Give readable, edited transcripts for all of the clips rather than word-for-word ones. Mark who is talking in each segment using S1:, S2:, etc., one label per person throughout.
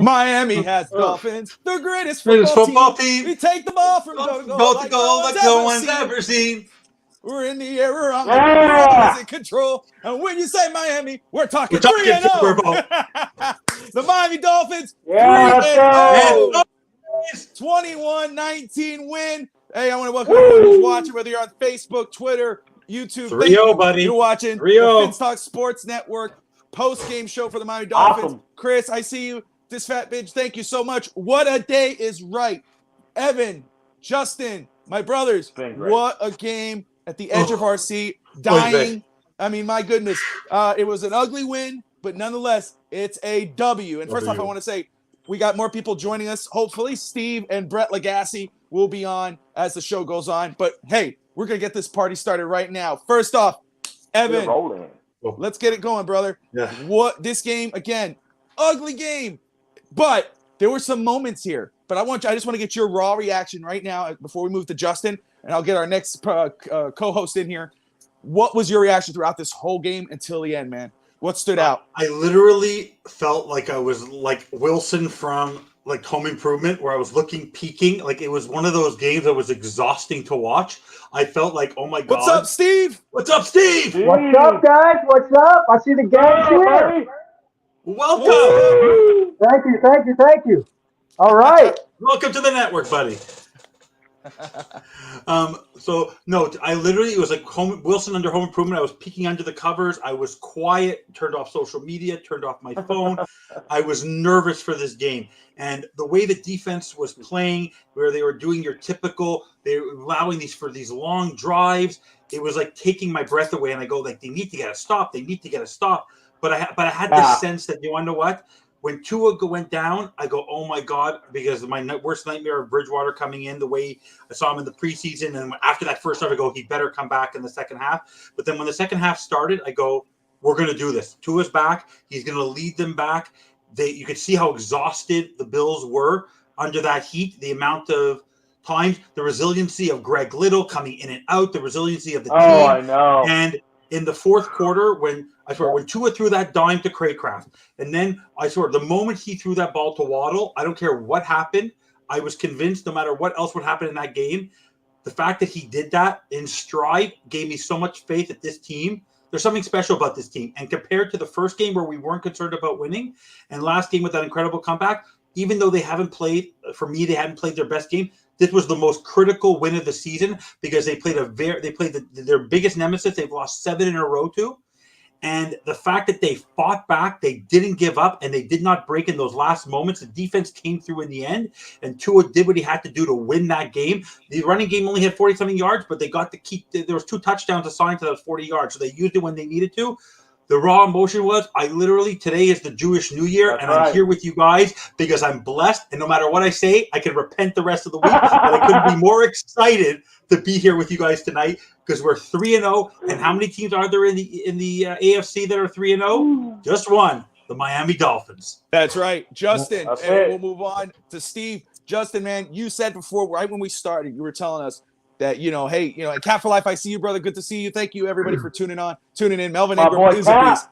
S1: Miami has Dolphins, the greatest
S2: football team.
S1: We take the ball from goal to
S2: goal like no one's ever seen.
S1: We're in the air, we're on the world is in control. And when you say Miami, we're talking 3-0. The Miami Dolphins, 3-0. 21-19 win. Hey, I want to welcome everyone who's watching, whether you're on Facebook, Twitter, YouTube.
S2: 3-0, buddy.
S1: You're watching
S2: 3-0.
S1: the Fins Talk Sports Network post-game show for the Miami Dolphins.
S3: Awesome.
S1: Chris, I see you. This fat bitch, thank you so much. What a day is right. Evan, Justin, my brothers, what a game at the edge of our seat. Dying. I mean, my goodness. It was an ugly win, but nonetheless, it's a W. And first off, I want to say we got more people joining us. Hopefully, Steve and Brett Legassi will be on as the show goes on. But, hey, we're going to get this party started right now. First off, Evan, let's get it going, brother.
S2: Yeah.
S1: What this game, again, ugly game. But there were some moments here. But I just want to get your raw reaction right now before we move to Justin, and I'll get our next co-host in here. What was your reaction throughout this whole game until the end, man? What stood out?
S2: I literally felt like I was like Wilson from like Home Improvement, where I was peeking. Like it was one of those games that was exhausting to watch. I felt like, oh my God.
S1: What's up, Steve?
S2: What's up, Steve?
S3: What's up, guys? What's up? I see the gang here.
S2: Welcome.
S3: Thank you. All right.
S2: Welcome to the network, buddy. I literally, it was like Wilson under Home Improvement. I was peeking under the covers. I was quiet, turned off social media, turned off my phone. I was nervous for this game. And the way the defense was playing, where they were doing your typical, they were allowing these long drives. It was like taking my breath away. And I go like, they need to get a stop. But I had this sense that, you want to know what? When Tua went down, I go, oh, my God, because of my worst nightmare of Bridgewater coming in the way I saw him in the preseason. And after that first half, I go, he better come back in the second half. But then when the second half started, I go, we're going to do this. Tua's back. He's going to lead them back. You could see how exhausted the Bills were under that heat, the amount of times, the resiliency of Greg Little coming in and out, the resiliency of the team.
S3: Oh, I know.
S2: And in the fourth quarter, when Tua threw that dime to Craycraft, and then the moment he threw that ball to Waddle, I don't care what happened. I was convinced no matter what else would happen in that game, the fact that he did that in stride gave me so much faith that this team, there's something special about this team. And compared to the first game where we weren't concerned about winning, and last game with that incredible comeback, even though they hadn't played their best game, this was the most critical win of the season because they played their biggest nemesis. They've lost 7 in a row to. And the fact that they fought back, they didn't give up, and they did not break in those last moments. The defense came through in the end, and Tua did what he had to do to win that game. The running game only had 40-something yards, but they got to keep – there was 2 touchdowns assigned to those 40 yards, so they used it when they needed to. The raw emotion was, today is the Jewish New Year, I'm here with you guys because I'm blessed, and no matter what I say, I can repent the rest of the week, but I couldn't be more excited to be here with you guys tonight because we're 3-0, and how many teams are there in the AFC that are 3-0? Just one, the Miami Dolphins.
S1: That's right. Justin, and we'll move on to Steve. Justin, man, you said before, right when we started, you were telling us that, hey, at Cat for Life, I see you, brother. Good to see you. Thank you, everybody, for tuning in. Melvin Ingram is a beast.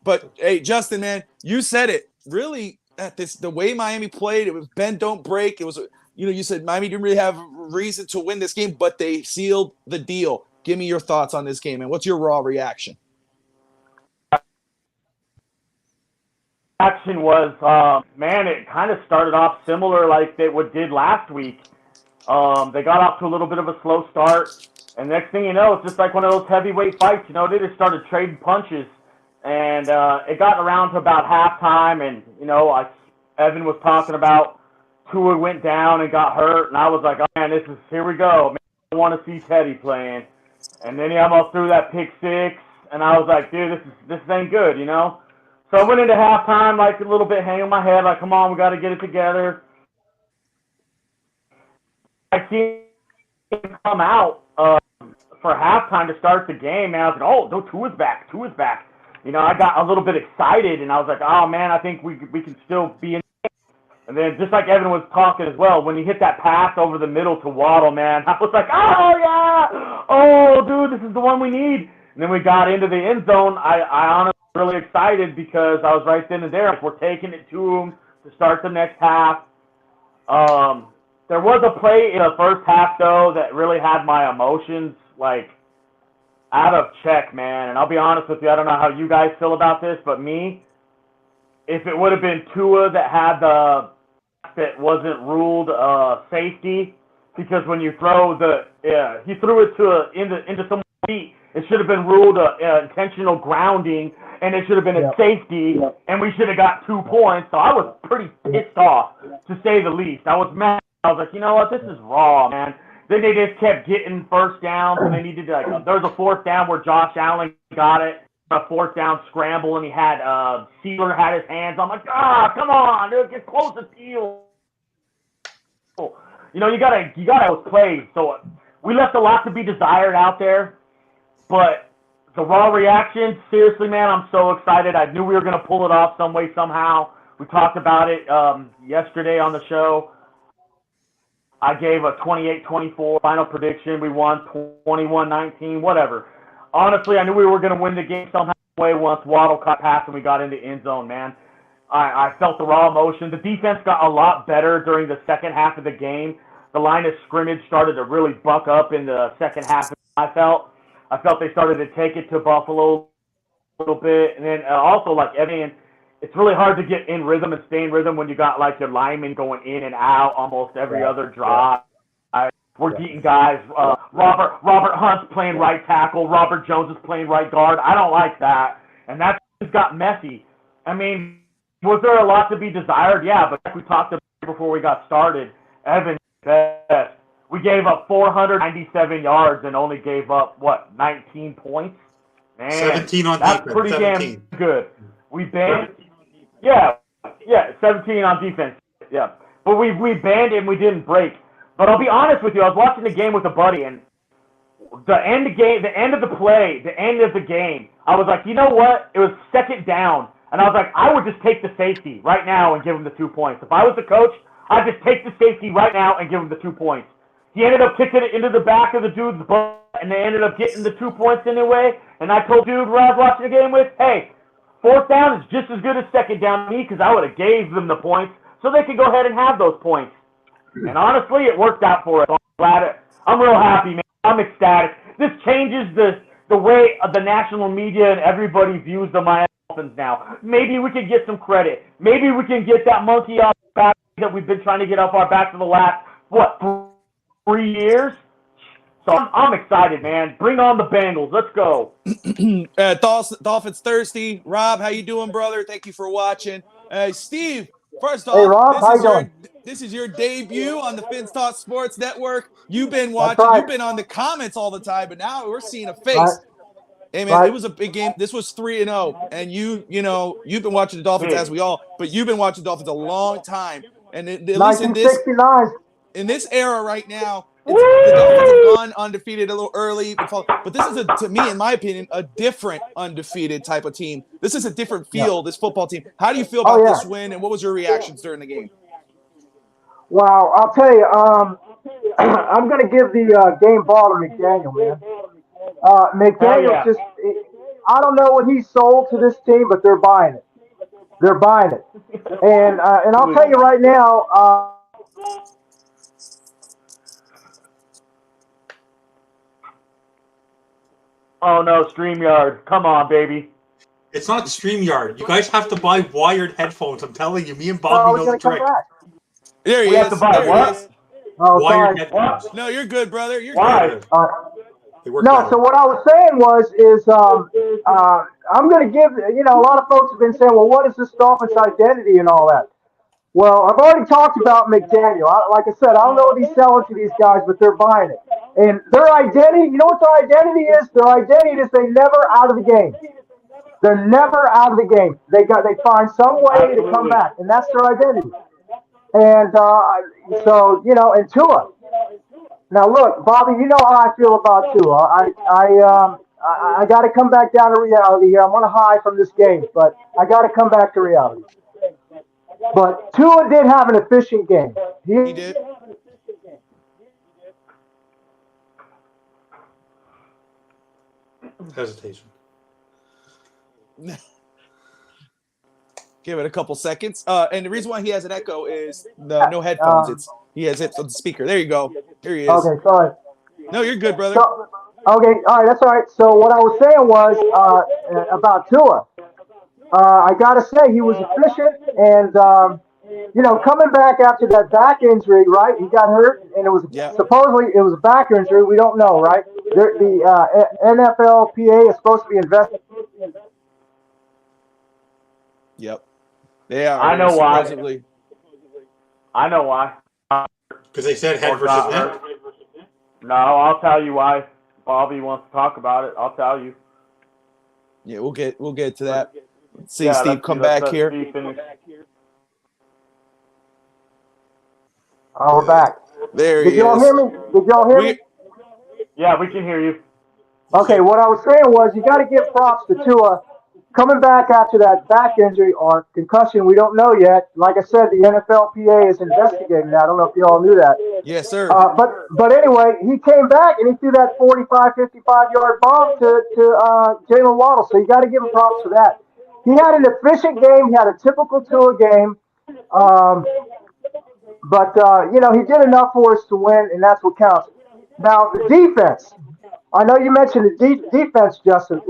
S1: But, hey, Justin, man, you said it. Really, the way Miami played, it was bend, don't break. It was, you said Miami didn't really have reason to win this game, but they sealed the deal. Give me your thoughts on this game, and what's your raw reaction?
S3: Action was, it kind of started off similar like they did last week. They got off to a little bit of a slow start, and next thing you know, it's just like one of those heavyweight fights. They just started trading punches, and it got around to about halftime, and Evan was talking about Tua went down and got hurt, and I was like, oh man, here we go. Man, I want to see Teddy playing, and then he almost threw that pick 6, and I was like, dude, this ain't good, So I went into halftime like a little bit hanging my head, like, come on, we got to get it together. I see him come out for halftime to start the game, and I was like, oh, no, Tua's back. I got a little bit excited, and I was like, oh, man, I think we can still be in. And then just like Evan was talking as well, when he hit that pass over the middle to Waddle, man, I was like, oh, yeah. Oh, dude, this is the one we need. And then we got into the end zone. I honestly was really excited because I was right then and there. Like, we're taking it to him. to start the next half. There was a play in the first half, though, that really had my emotions, like, out of check, man. And I'll be honest with you, I don't know how you guys feel about this, but me, if it would have been Tua that had the that wasn't ruled safety, because when you throw he threw it into someone's feet, it should have been ruled intentional grounding, and it should have been a safety, and we should have got 2 points. So I was pretty pissed off, to say the least. I was mad. I was like, you know what, this is raw, man. Then they just kept getting first downs, and they needed to, like, there was a fourth down where Josh Allen got it, a fourth down scramble, and he had Sealer had his hands. I'm like, come on, dude, get close to field. You know, you gotta play. So we left a lot to be desired out there, but the raw reaction, seriously, man, I'm so excited. I knew we were gonna pull it off some way, somehow. We talked about it yesterday on the show. I gave a 28-24 final prediction. We won 21-19, whatever. Honestly, I knew we were going to win the game somehow once Waddle caught pass and we got into end zone, man. I felt the raw emotion. The defense got a lot better during the second half of the game. The line of scrimmage started to really buck up in the second half. I felt they started to take it to Buffalo a little bit. And then also, like, Evan, it's really hard to get in rhythm and stay in rhythm when you got, like, your linemen going in and out almost every other drive. We're getting guys. Robert Hunt's playing right tackle. Robert Jones is playing right guard. I don't like that, and that just got messy. I mean, was there a lot to be desired? Yeah, but like we talked about before we got started, Evan, we gave up 497 yards and only gave up 19 points. Man,
S2: 17 on
S3: that's
S2: defense.
S3: pretty
S2: 17.
S3: damn good. We banned, 17 on defense. Yeah, but we banned it and we didn't break. But I'll be honest with you, I was watching the game with a buddy, and the end of the game, I was like, you know what? It was second down, and I was like, I would just take the safety right now and give him the 2 points. If I was the coach, I'd just take the safety right now and give him the 2 points. He ended up kicking it into the back of the dude's butt, and they ended up getting the 2 points anyway. And I told dude who I was watching the game with, hey, fourth down is just as good as second down to me because I would have gave them the points so they could go ahead and have those points. And honestly, it worked out for us. I'm real happy, man. I'm ecstatic. This changes the way the national media and everybody views the Miami Dolphins now. Maybe we can get some credit. Maybe we can get that monkey off our back that we've been trying to get off our back for the last, 3 years? So I'm excited, man. Bring on the Bengals. Let's go.
S1: Dolphins Thirsty. Rob, how you doing, brother? Thank you for watching. Steve, first off,
S4: hey, Rob,
S1: this is your debut on the Fins Talk Sports Network. You've been watching. Right. You've been on the comments all the time, but now we're seeing a face. Right. Hey, man, It was a big game. This was 3-0, and you've been watching the Dolphins as we all, but you've been watching the Dolphins a long time. And at least in this era right now, the Dolphins have gone undefeated a little early, but this is, to me, in my opinion, a different undefeated type of team. This is a different feel, this football team. How do you feel about this win, and what was your reactions during the game?
S4: Well, I'll tell you, I'm going to give the game ball to McDaniel, man. McDaniel just, I don't know what he sold to this team, but they're buying it. They're buying it. And I'll tell you right now,
S3: oh, no, StreamYard. Come on, baby.
S2: It's not StreamYard. You guys have to buy wired headphones. I'm telling you, me and Bobby know the trick.
S1: There he is.
S3: Have to buy what?
S4: Oh,
S2: wired headphones.
S1: No, you're good, brother. You're
S3: good.
S4: No, so what I was saying is I'm going to give, a lot of folks have been saying, well, what is this Dolphins identity and all that? Well, I've already talked about McDaniel. Like I said, I don't know what he's selling to these guys, but they're buying it. And their identity, you know what their identity is? Their identity is they're never out of the game. They're never out of the game. They find some way to come back, and that's their identity. And so, and Tua. Now look, Bobby, you know how I feel about Tua. I got to come back down to reality here. I'm on a high from this game, but I got to come back to reality. But Tua did have an efficient game.
S1: He did.
S2: Hesitation.
S1: Give it a couple seconds. And the reason why he has an echo is no headphones. He has it on the speaker. There you go. Here he is.
S4: Okay, sorry.
S1: No, you're good, brother.
S4: So, okay, all right, that's all right. So what I was saying was about Tua. I got to say, he was efficient, and, coming back after that back injury, right? He got hurt, and it was supposedly it was a back injury. We don't know, right? The NFLPA is supposed to be investigating.
S1: Yep. They are.
S3: I know
S1: supposedly.
S3: why. I know why.
S2: Because they said head versus neck.
S3: No, I'll tell you why. Bobby wants to talk about it. I'll tell you.
S1: Yeah, we'll get to that. Let's see Steve come back here.
S4: Oh, we're back.
S1: There he is.
S4: Did y'all hear me? Me?
S3: Yeah, we can hear you.
S4: Okay, what I was saying was you got to give props to Tua coming back after that back injury or concussion. We don't know yet. Like I said, the NFLPA is investigating that. I don't know if you all knew that.
S1: Yes, sir.
S4: But anyway, he came back and he threw that 45, 55-yard bomb to Jalen Waddle. So you got to give him props for that. He had an efficient game. He had a typical Tua game. But he did enough for us to win, and that's what counts. Now, the defense. I know you mentioned the defense, Justin.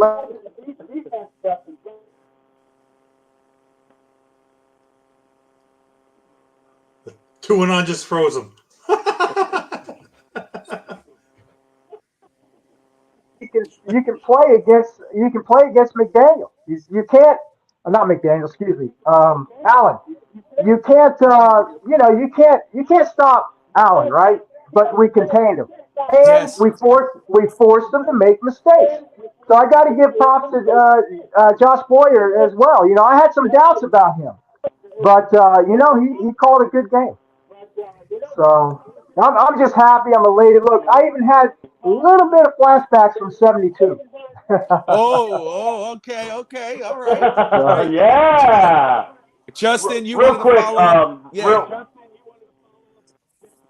S2: Two and on just froze him.
S4: You can play against McDaniel. You can't. Not McDaniel. Excuse me. Allen. You can't. You can't stop Allen, right? But we contained him, and we forced him to make mistakes. So I got to give props to Josh Boyer as well. I had some doubts about him, but he called a good game. So I'm just happy. I'm elated. Look, I even had a little bit of flashbacks from '72.
S1: Okay, all right.
S3: Yeah.
S1: Justin, you
S3: real quick,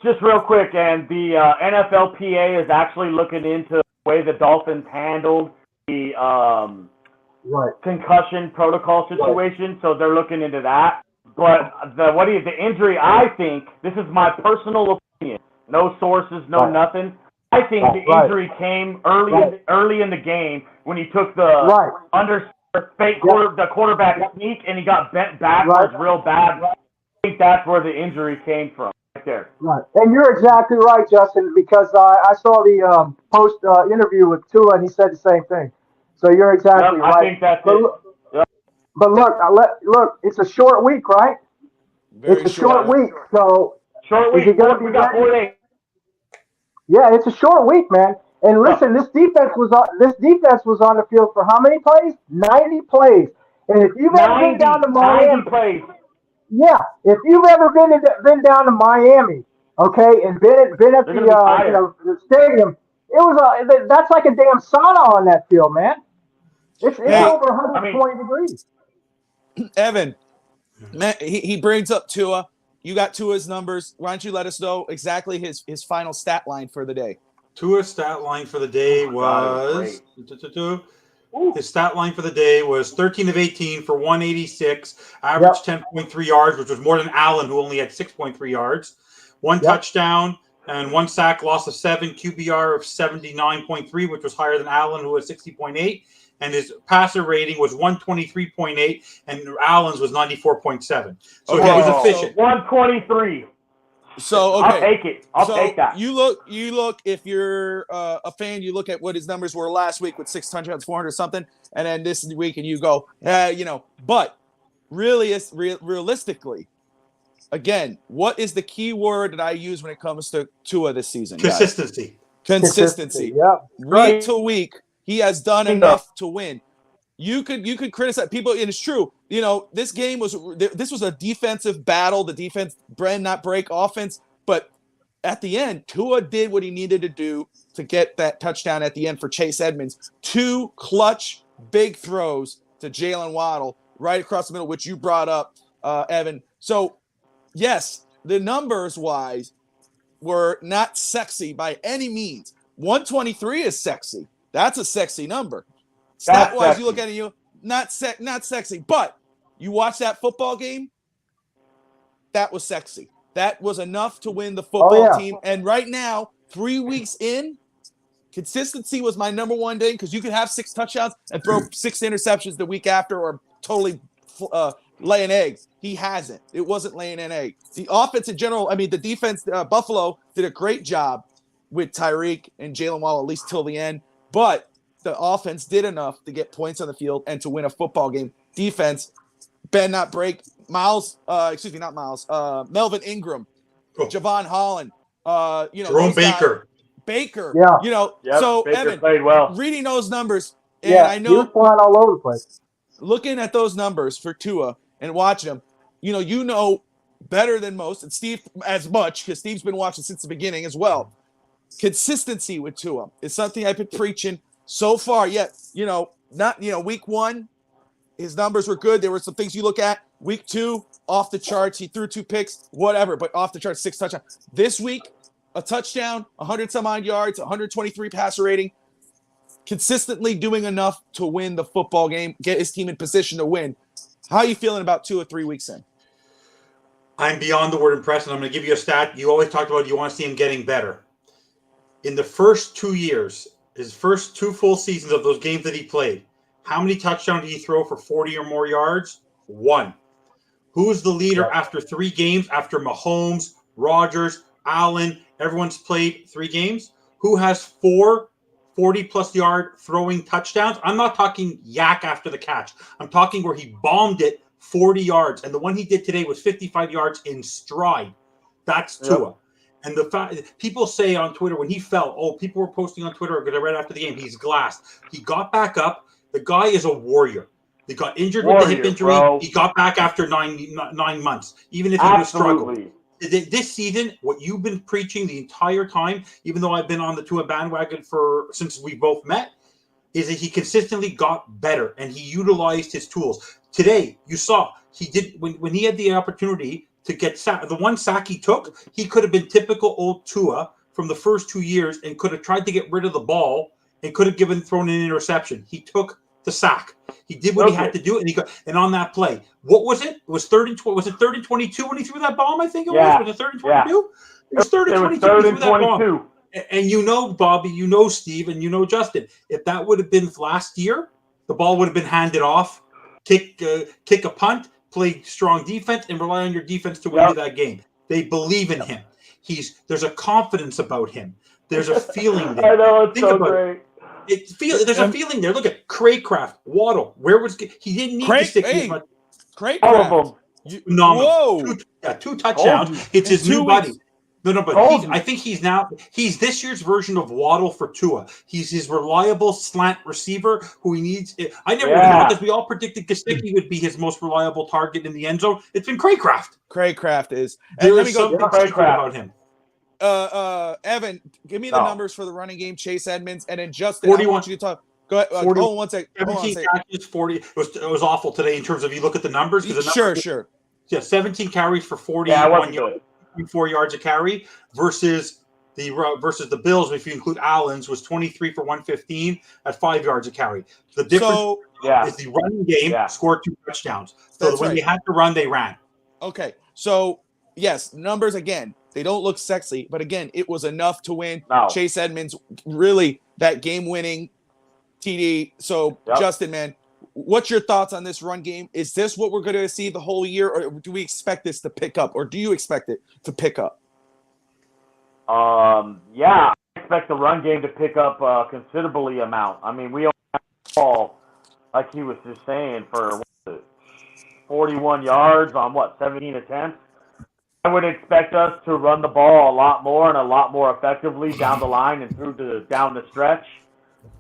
S3: just real quick, and the NFLPA is actually looking into the way the Dolphins handled the concussion protocol situation, so they're looking into that. But the injury, I think, this is my personal opinion, no sources, no nothing. I think the injury came early in the game when he took the the quarterback sneak and he got bent backwards real bad. I think that's where the injury came from, right there.
S4: Right, and you're exactly right, Justin, because I saw the post interview with Tua and he said the same thing. So you're exactly right.
S3: I think that's it.
S4: But look, it's a short week, right? It's a short week, so
S3: short week. We got 4 days.
S4: Yeah, it's a short week, man. And listen, this defense was on the field for how many plays? 90 plays. And if you've ever been down to Miami,
S3: 90 plays.
S4: Yeah, if you've ever been down to Miami, okay, and been at the stadium, that's like a damn sauna on that field, man. It's over 120 degrees.
S1: Evan, man, he brings up Tua. You got Tua's numbers. Why don't you let us know exactly his final stat line for the day?
S2: Tua's stat line for the day was his stat line for the day was 13 of 18 for 186, average 10.3 yards, which was more than Allen, who only had 6.3 yards. One touchdown and one sack, loss of 7, QBR of 79.3, which was higher than Allen, who was 60.8. And his passer rating was 123.8, and Allen's was 94.7. So he was efficient.
S3: 123.
S1: So okay,
S3: I'll take it. I'll take that.
S1: You look. If you're a fan, you look at what his numbers were last week with 6 touchdowns, 400 something, and then this week, and you go, But really, realistically, again, what is the key word that I use when it comes to Tua this season?
S2: Consistency.
S1: Consistency.
S4: Yeah.
S1: Week to week, he has done enough to win. You could criticize people, and it's true. This game was a defensive battle. The defense bend not break offense, but at the end, Tua did what he needed to do to get that touchdown at the end for Chase Edmonds. 2 clutch big throws to Jalen Waddle right across the middle, which you brought up, Evan. So yes, the numbers wise were not sexy by any means. 123 is sexy. That's a sexy number. Stat-wise, you look at it, not sexy. But You watch that football game, that was sexy. That was enough to win the football team. And right now, 3 weeks in, consistency was my number one thing because you could have 6 touchdowns and throw 6 interceptions the week after or totally lay an egg. He hasn't. It wasn't laying an egg. The offense in general, I mean, the defense, Buffalo did a great job with Tyreek and Jalen Waddle, at least till the end. But the offense did enough to get points on the field and to win a football game. Defense, bend not break. Melvin Ingram, Javon Holland,
S2: Jerome
S1: Baker.
S4: Yeah.
S1: So
S3: Baker
S1: Evan
S3: played well.
S1: Reading those numbers, and I
S4: he
S1: know
S4: was flying all over the place.
S1: Looking at those numbers for Tua and watching them, you know better than most, and Steve as much because Steve's been watching since the beginning as well. Consistency with Tua is something I've been preaching so far. Yet, week 1, his numbers were good. There were some things you look at. Week 2, off the charts. He threw 2 picks, whatever, but off the charts, 6 touchdowns. This week, a touchdown, 100-some-odd yards, 123 passer rating. Consistently doing enough to win the football game, get his team in position to win. How are you feeling about 2 or 3 weeks in?
S2: I'm beyond the word impressed, and I'm going to give you a stat. You always talked about you want to see him getting better. In the first 2 years, his first 2 full seasons of those games that he played, how many touchdowns did he throw for 40 or more yards? 1. Who's the leader after 3 games, after Mahomes, Rodgers, Allen, everyone's played 3 games? Who has 4 40-plus yard throwing touchdowns? I'm not talking yak after the catch. I'm talking where he bombed it 40 yards. And the one he did today was 55 yards in stride. That's Tua. And the fact people say on Twitter when he fell, people were posting on Twitter because I read after the game, he's glassed. He got back up. The guy is a warrior. He got injured with the hip injury. Bro. He got back after 9 months, even if he was struggling. This season, what you've been preaching the entire time, even though I've been on the Tua bandwagon since we both met, is that he consistently got better and he utilized his tools. Today, you saw he did when he had the opportunity to get sacked. The one sack he took, he could have been typical old Tua from the first 2 years and could have tried to get rid of the ball and could have thrown an interception. He took the sack. He did what he had to do, and on that play, what was it? It was 3rd and was it 3rd and 22 when he threw that bomb? I think it was. Was it 3rd and 22? It was 3rd and 22.
S3: It was 3rd and 22.
S2: And Bobby, Steve, and Justin. If that would have been last year, the ball would have been handed off, kick a punt, play strong defense, and rely on your defense to win that game. They believe in him. There's a confidence about him. There's a feeling there.
S3: I know, it's so great.
S2: There's a feeling there. Look at Craycraft, Waddle. He didn't need to stick as much.
S1: Craycraft.
S3: All of them.
S2: Phenomenal. 2 touchdowns. It's his new buddy. No, but I think he's this year's version of Waddle for Tua. He's his reliable slant receiver who he needs. I never because we all predicted Gesicki would be his most reliable target in the end zone. It's been Craycraft.
S1: Craycraft is.
S2: There is something about him.
S1: Evan, give me the numbers for the running game. Chase Edmonds, and then Justin.
S2: 41.
S1: I want you to talk. Go ahead. Hold on 1 second.
S2: 17 catches, 40. It was awful today in terms of you look at the numbers.
S1: Sure.
S2: Yeah, 17 carries for 41 yards, 4 yards a carry versus the Bills. If you include Allen's, was 23 for 115 at 5 yards a carry. The difference is the running game scored 2 touchdowns. So when they had to run, they ran.
S1: Okay, so yes, numbers again. They don't look sexy, but again, it was enough to win.
S3: No.
S1: Chase Edmonds, really that game-winning TD. So, Justin, man, what's your thoughts on this run game? Is this what we're going to see the whole year, or do we expect this to pick up, or do you expect it to pick up?
S3: I expect the run game to pick up considerably amount. I mean, we only have the ball, like he was just saying, for 41 yards on 17 attempts. I would expect us to run the ball a lot more and a lot more effectively down the line and down the stretch.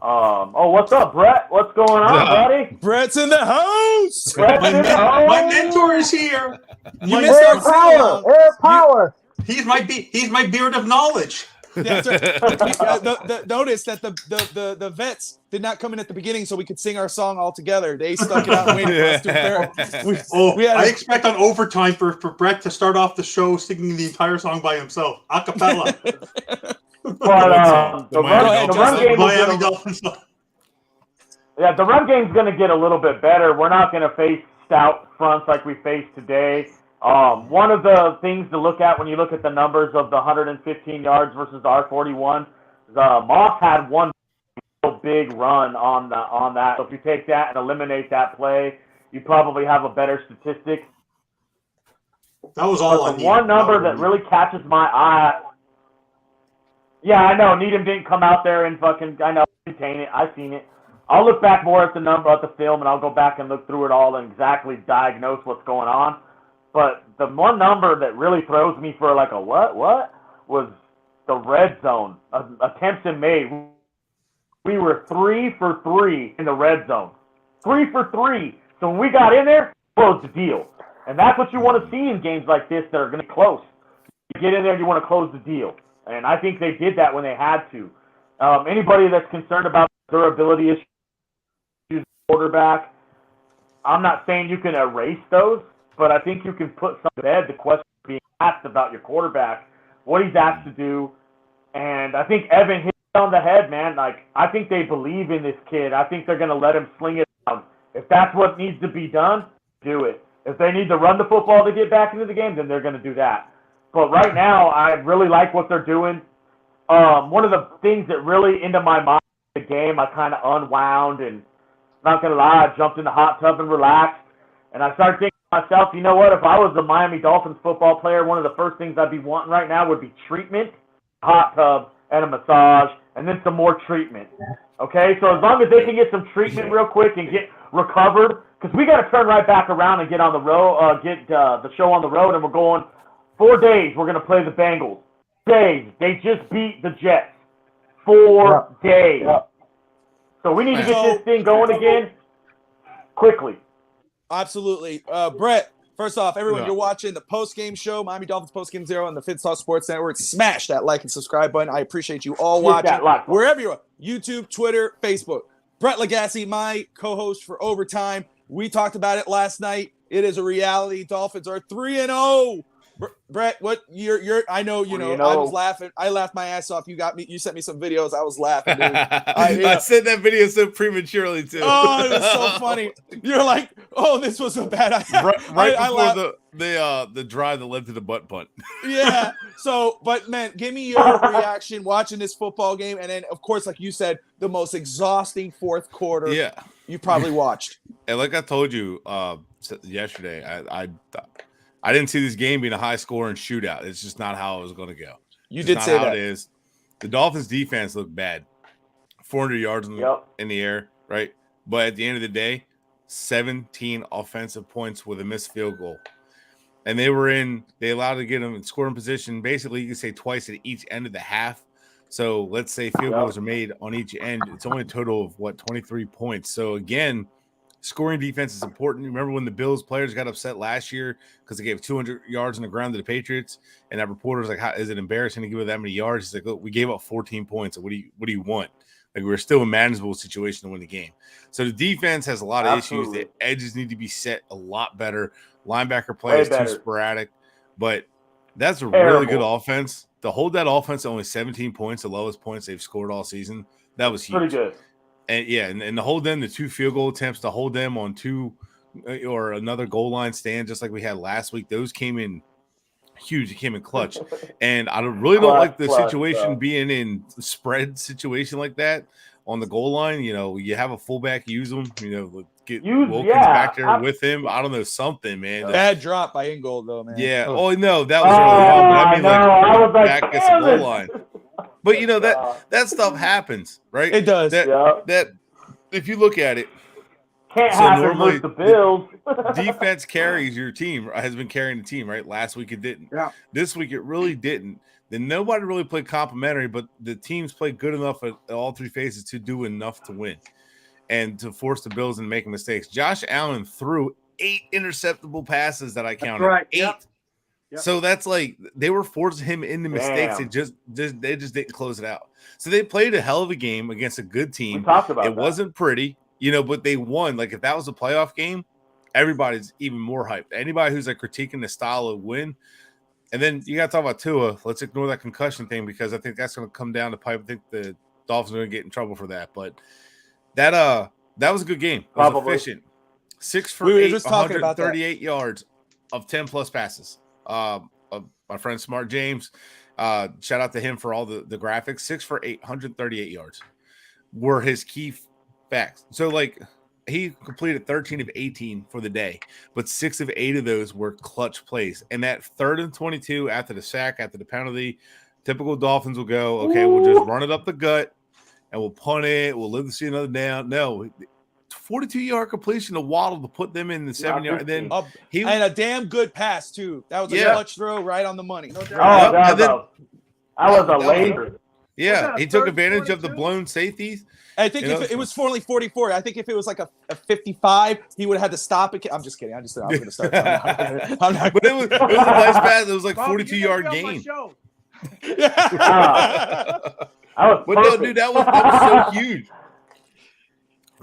S3: What's up, Brett? What's going on, buddy?
S1: Brett's in the house.
S2: My mentor is here.
S4: Air power.
S2: He's my beard of knowledge.
S1: That's right. Notice that the vets did not come in at the beginning so we could sing our song all together. They stuck it out and waited for us to
S2: I expect on overtime for Brett to start off the show singing the entire song by himself, a cappella.
S3: But the run game
S2: Miami Dolphins.
S3: Yeah, the run game's going to get a little bit better. We're not going to face stout fronts like we faced today. One of the things to look at when you look at the numbers of the 115 yards versus the R41, Moss had one big run on that. So if you take that and eliminate that play, you probably have a better statistic.
S2: That was all
S3: but the one number that really catches my eye. Yeah, I know. Needham didn't come out there and fucking. I know. Contain it. I've seen it. I'll look back more at the film, and I'll go back and look through it all and exactly diagnose what's going on. But the one number that really throws me for like a what was the red zone attempts and made. We were 3 for 3 in the red zone. 3 for 3. So when we got in there, closed the deal. And that's what you want to see in games like this that are going to be close. You get in there, you want to close the deal. And I think they did that when they had to. Anybody that's concerned about durability issues, quarterback, I'm not saying you can erase those, but I think you can put some to bed the question being asked about your quarterback, what he's asked to do. And I think Evan hit it on the head, man. Like, I think they believe in this kid. I think they're going to let him sling it down. If that's what needs to be done, do it. If they need to run the football to get back into the game, then they're going to do that. But right now, I really like what they're doing. One of the things that really into my mind in the game, I kind of unwound and, not going to lie, I jumped in the hot tub and relaxed. And I started thinking to myself, you know what, if I was a Miami Dolphins football player, one of the first things I'd be wanting right now would be treatment, hot tub, and a massage, and then some more treatment. Okay, so as long as they can get some treatment real quick and get recovered, because we got to turn right back around and get on the road, get the show on the road, and we're going 4 days. We're going to play the Bengals. Days. They just beat the Jets. 4 days. So we need to get this thing going again quickly.
S1: Absolutely. Brett, first off, everyone, you're watching the post-game show, Miami Dolphins Post-Game Zero on the FTSN Sports Network. Smash that like and subscribe button. I appreciate you all watching. Wherever you are, YouTube, Twitter, Facebook. Brett Lagasse, my co-host for Overtime. We talked about it last night. It is a reality. Dolphins are 3-0. Brett, what you're I know, I was laughing. I laughed my ass off. You sent me some videos. I was laughing, dude.
S5: I sent that video so prematurely too.
S1: Oh, it was so funny. You're like, oh, this was a bad idea.
S5: Right before the drive that led to the butt punt.
S1: Yeah. So, but man, give me your reaction watching this football game, and then of course, like you said, the most exhausting fourth quarter.
S5: Yeah.
S1: You probably watched.
S5: And like I told you yesterday, I didn't see this game being a high-scoring shootout. It's just not how it was going to go.
S1: You did say that.
S5: It is. The Dolphins' defense looked bad. 400 yards in the air, right? But at the end of the day, 17 offensive points with a missed field goal. And they allowed to get them in scoring position. Basically, you can say twice at each end of the half. So let's say field goals are made on each end. It's only a total of, 23 points. So, again, scoring defense is important. Remember when the Bills players got upset last year because they gave 200 yards on the ground to the Patriots, and that reporter was like, "How is it embarrassing to give it that many yards?" He's like, "Look, we gave up 14 points. What do you want? Like, we're still in a manageable situation to win the game." So the defense has a lot of issues. The edges need to be set a lot better. Linebacker play is too sporadic, but that's a really good offense. To hold that offense to only 17 points, the lowest points they've scored all season, that was huge.
S3: Pretty good.
S5: And and to hold them to 2 field goal attempts, to hold them on 2 or another goal line stand, just like we had last week, those came in huge. It came in clutch. And I really don't like the situation being in spread situation like that on the goal line. You have a fullback, use them. Get Wilkins back there with him. I don't know, something, man.
S1: Bad drop by Ingold, though, man.
S5: Yeah. Oh no, that was really wrong. But I mean,
S3: I was like,
S5: back against the goal line. But that stuff happens, right?
S1: It does.
S5: That if you look at it,
S3: can't happen with the Bills.
S5: Defense carries your team, has been carrying the team, right? Last week it didn't.
S4: Yeah.
S5: This week it really didn't. Then nobody really played complimentary, but the teams played good enough at all 3 phases to do enough to win and to force the Bills into making mistakes. Josh Allen threw 8 interceptable passes that I counted.
S4: That's right.
S5: 8.
S4: Yep.
S5: So that's like they were forcing him into mistakes. They just didn't close it out. So they played a hell of a game against a good team.
S3: We talked about
S5: it. Wasn't pretty, but they won. Like if that was a playoff game, everybody's even more hyped. Anybody who's like critiquing the style of win. And then you got to talk about Tua. Let's ignore that concussion thing because I think that's going to come down the pipe. I think the Dolphins are going to get in trouble for that. But that was a good game. It was efficient. 6 for
S1: We were
S5: 8,
S1: just talking about that.
S5: 138 yards of 10-plus passes. My friend Smart James, shout out to him for all the graphics. 6 for 8, 138 yards were his key facts. So, like, he completed 13 of 18 for the day, but 6 of 8 of those were clutch plays. And that 3rd and 22 after the sack, after the penalty, typical Dolphins will go, okay, we'll just run it up the gut and we'll punt it. We'll live to see another down. No, 42-yard completion to Waddle to put them in the 7-yard. And then
S1: and a damn good pass too. That was a clutch throw right on the money.
S3: That was a laser.
S5: Yeah, he took advantage of the blown safeties.
S1: I think if it was only 44. I think if it was like a 55, he would have had to stop it. I'm just kidding. I'm going to start. I'm not
S5: but it was a nice pass. It was like 42-yard gain. But no, dude, that was so huge.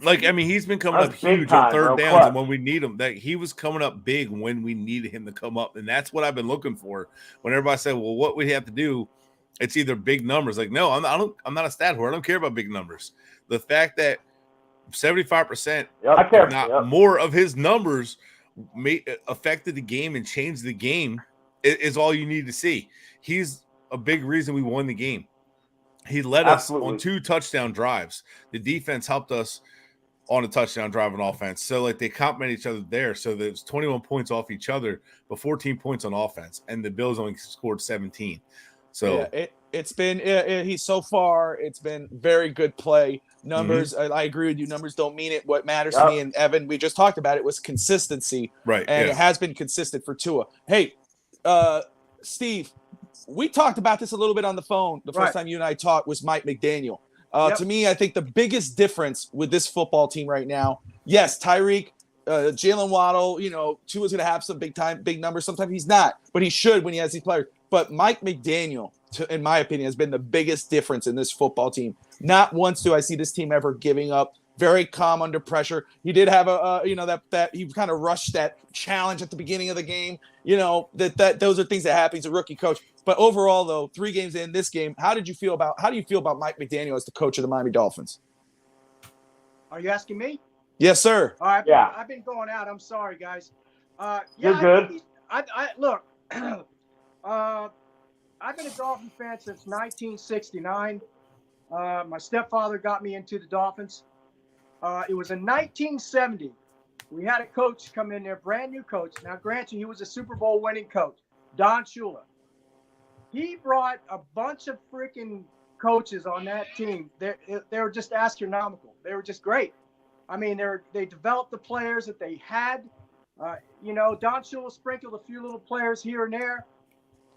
S5: Like, I mean, he's been coming up huge on third downs and when we need him. That he was coming up big when we needed him to come up, and that's what I've been looking for. When everybody said, "Well, what we have to do?" It's either big numbers. Like, no, I'm not a stat whore. I don't care about big numbers. The fact that 75%, more of his numbers affected the game and changed the game is all you need to see. He's a big reason we won the game. He led us on 2 touchdown drives. The defense helped us on a touchdown drive on offense. So, like, they complement each other there. So there's 21 points off each other, but 14 points on offense. And the Bills only scored 17. So
S1: it's been it's been very good play. Numbers, I agree with you. Numbers don't mean it. What matters to me and Evan, we just talked about it, was consistency.
S5: Right.
S1: And it has been consistent for Tua. Hey, Steve, we talked about this a little bit on the phone. The first time you and I talked was Mike McDaniel. To me, I think the biggest difference with this football team right now, yes, Tyreek, Jalen Waddle, Tua's going to have some big numbers. Sometimes he's not, but he should when he has these players. But Mike McDaniel, in my opinion, has been the biggest difference in this football team. Not once do I see this team ever giving up. Very calm under pressure. He did have that he kind of rushed that challenge at the beginning of the game. That those are things that happen. He's a rookie coach. But overall, though, 3 games in this game, how do you feel about Mike McDaniel as the coach of the Miami Dolphins?
S6: Are you asking me?
S1: Yes, sir.
S6: All right. I've been going out. I'm sorry, guys.
S3: You're good.
S6: Look. I've been a Dolphin fan since 1969. My stepfather got me into the Dolphins. It was in 1970. We had a coach come in there, brand new coach. Now, granted, he was a Super Bowl winning coach, Don Shula. He brought a bunch of freaking coaches on that team. They were just astronomical. They were just great. I mean, they developed the players that they had. Don Shula sprinkled a few little players here and there.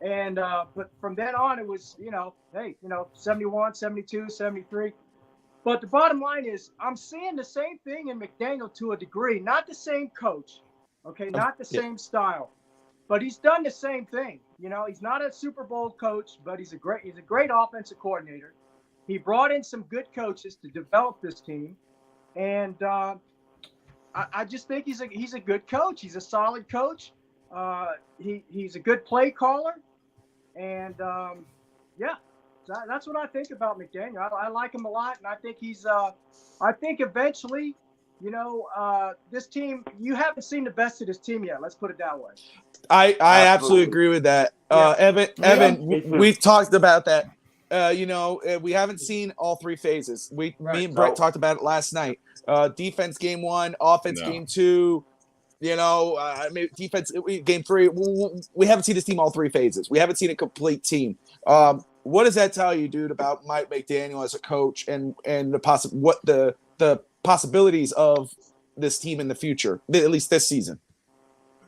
S6: And but from then on, it was, 71, 72, 73. But the bottom line is I'm seeing the same thing in McDaniel to a degree. Not the same coach, okay, not the same style. But he's done the same thing. He's not a Super Bowl coach, but he's a great offensive coordinator. He brought in some good coaches to develop this team. And I just think he's a good coach. He's a solid coach. He's a good play caller. And, that's what I think about McDaniel. I like him a lot, and I think I think eventually, this team, you haven't seen the best of this team yet. Let's put it that way.
S1: I absolutely agree with that. Evan, we've talked about that. We haven't seen all 3 phases. Me and Brett talked about it last night. Defense game 1, offense game 2. Defense game 3. We haven't seen this team all 3 phases. We haven't seen a complete team. What does that tell you, dude, about Mike McDaniel as a coach and the possibilities of this team in the future, at least this season?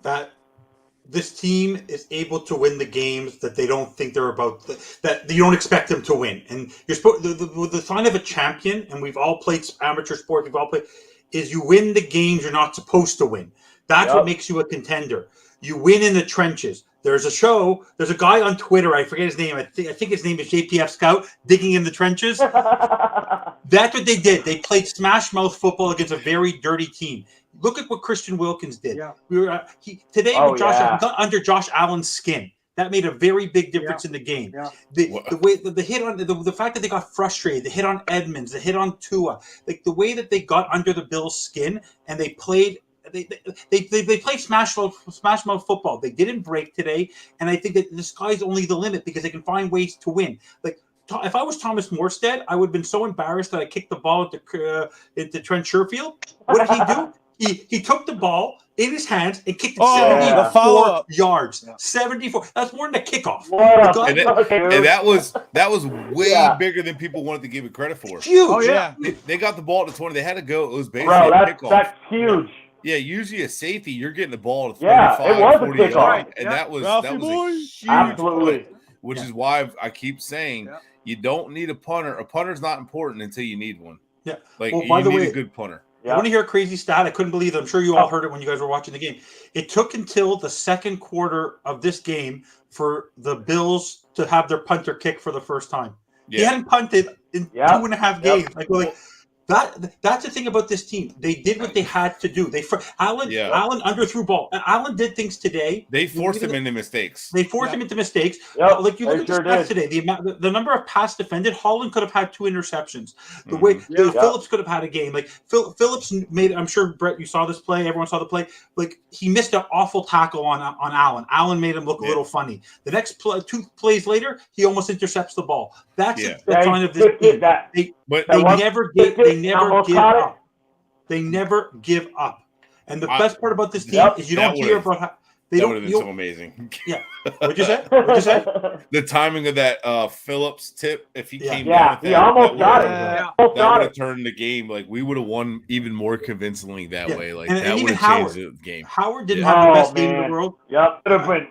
S2: That this team is able to win the games that they don't think they're about, that you don't expect them to win. And you're supposed the sign of a champion, and we've all played amateur sports. We've all played. Is you win the games you're not supposed to win. That's what makes you a contender. You win in the trenches. There's a guy on Twitter, I forget his name. I think his name is JPF Scout, digging in the trenches. That's what they did. They played smash mouth football against a very dirty team. Look at what Christian Wilkins did. Yeah. We were got under Josh Allen's skin. That made a very big difference in the game. Yeah. The way the hit on the fact that they got frustrated, the hit on Edmonds, the hit on Tua, like the way that they got under the Bills' skin and they played they play smash mode football. They didn't break today, and I think that the sky's only the limit because they can find ways to win. Like if I was Thomas Morstead, I would have been so embarrassed that I kicked the ball into Trent Sherfield. What did he do? He took the ball in his hands and kicked it 74 yards. 74. That's more than a kickoff.
S5: And that was way bigger than people wanted to give it credit for.
S2: Huge.
S6: Oh, yeah.
S5: They got the ball at the 20. They had to go. It was basically
S3: Bro,
S5: a kickoff.
S3: that's huge.
S5: Yeah, usually a safety, you're getting the ball at 35,
S3: it was a
S5: 40
S3: kickoff.
S5: yards, and that was a huge
S3: Absolutely.
S5: play, which is why I keep saying you don't need a punter. A punter's not important until you need one.
S2: Yeah.
S5: Like,
S2: well, by the way,
S5: a good punter.
S2: I want to hear a crazy stat. I couldn't believe it. I'm sure you all heard it when you guys were watching the game. It took until the second quarter of this game for the Bills to have their punter kick for the first time. Yeah. He hadn't punted in 2.5 games. That's the thing about this team. They did what they had to do. Allen underthrew ball. Allen did things today.
S5: They forced him into mistakes.
S2: They forced him into mistakes. Like you look at the stats today, the number of pass defended. Holland could have had 2 interceptions. The way Phillips could have had a game. Like Phillips made. I'm sure Brett, you saw this play. Everyone saw the play. Like he missed an awful tackle on Allen. Allen made him look a little funny. The next 2 plays later, he almost intercepts the ball. That's the sign of this team. They never give up. They never give up. And the best part about this team is you don't hear about how
S5: that would have been so amazing.
S2: Yeah. What'd you say?
S5: The timing of that Phillips tip, if he came
S3: down with that, he almost got it.
S5: That would have turned the game. Like we would have won even more convincingly that way. Like that would have changed the game.
S2: Howard didn't have the best game in the world.
S3: Yep. Could have been.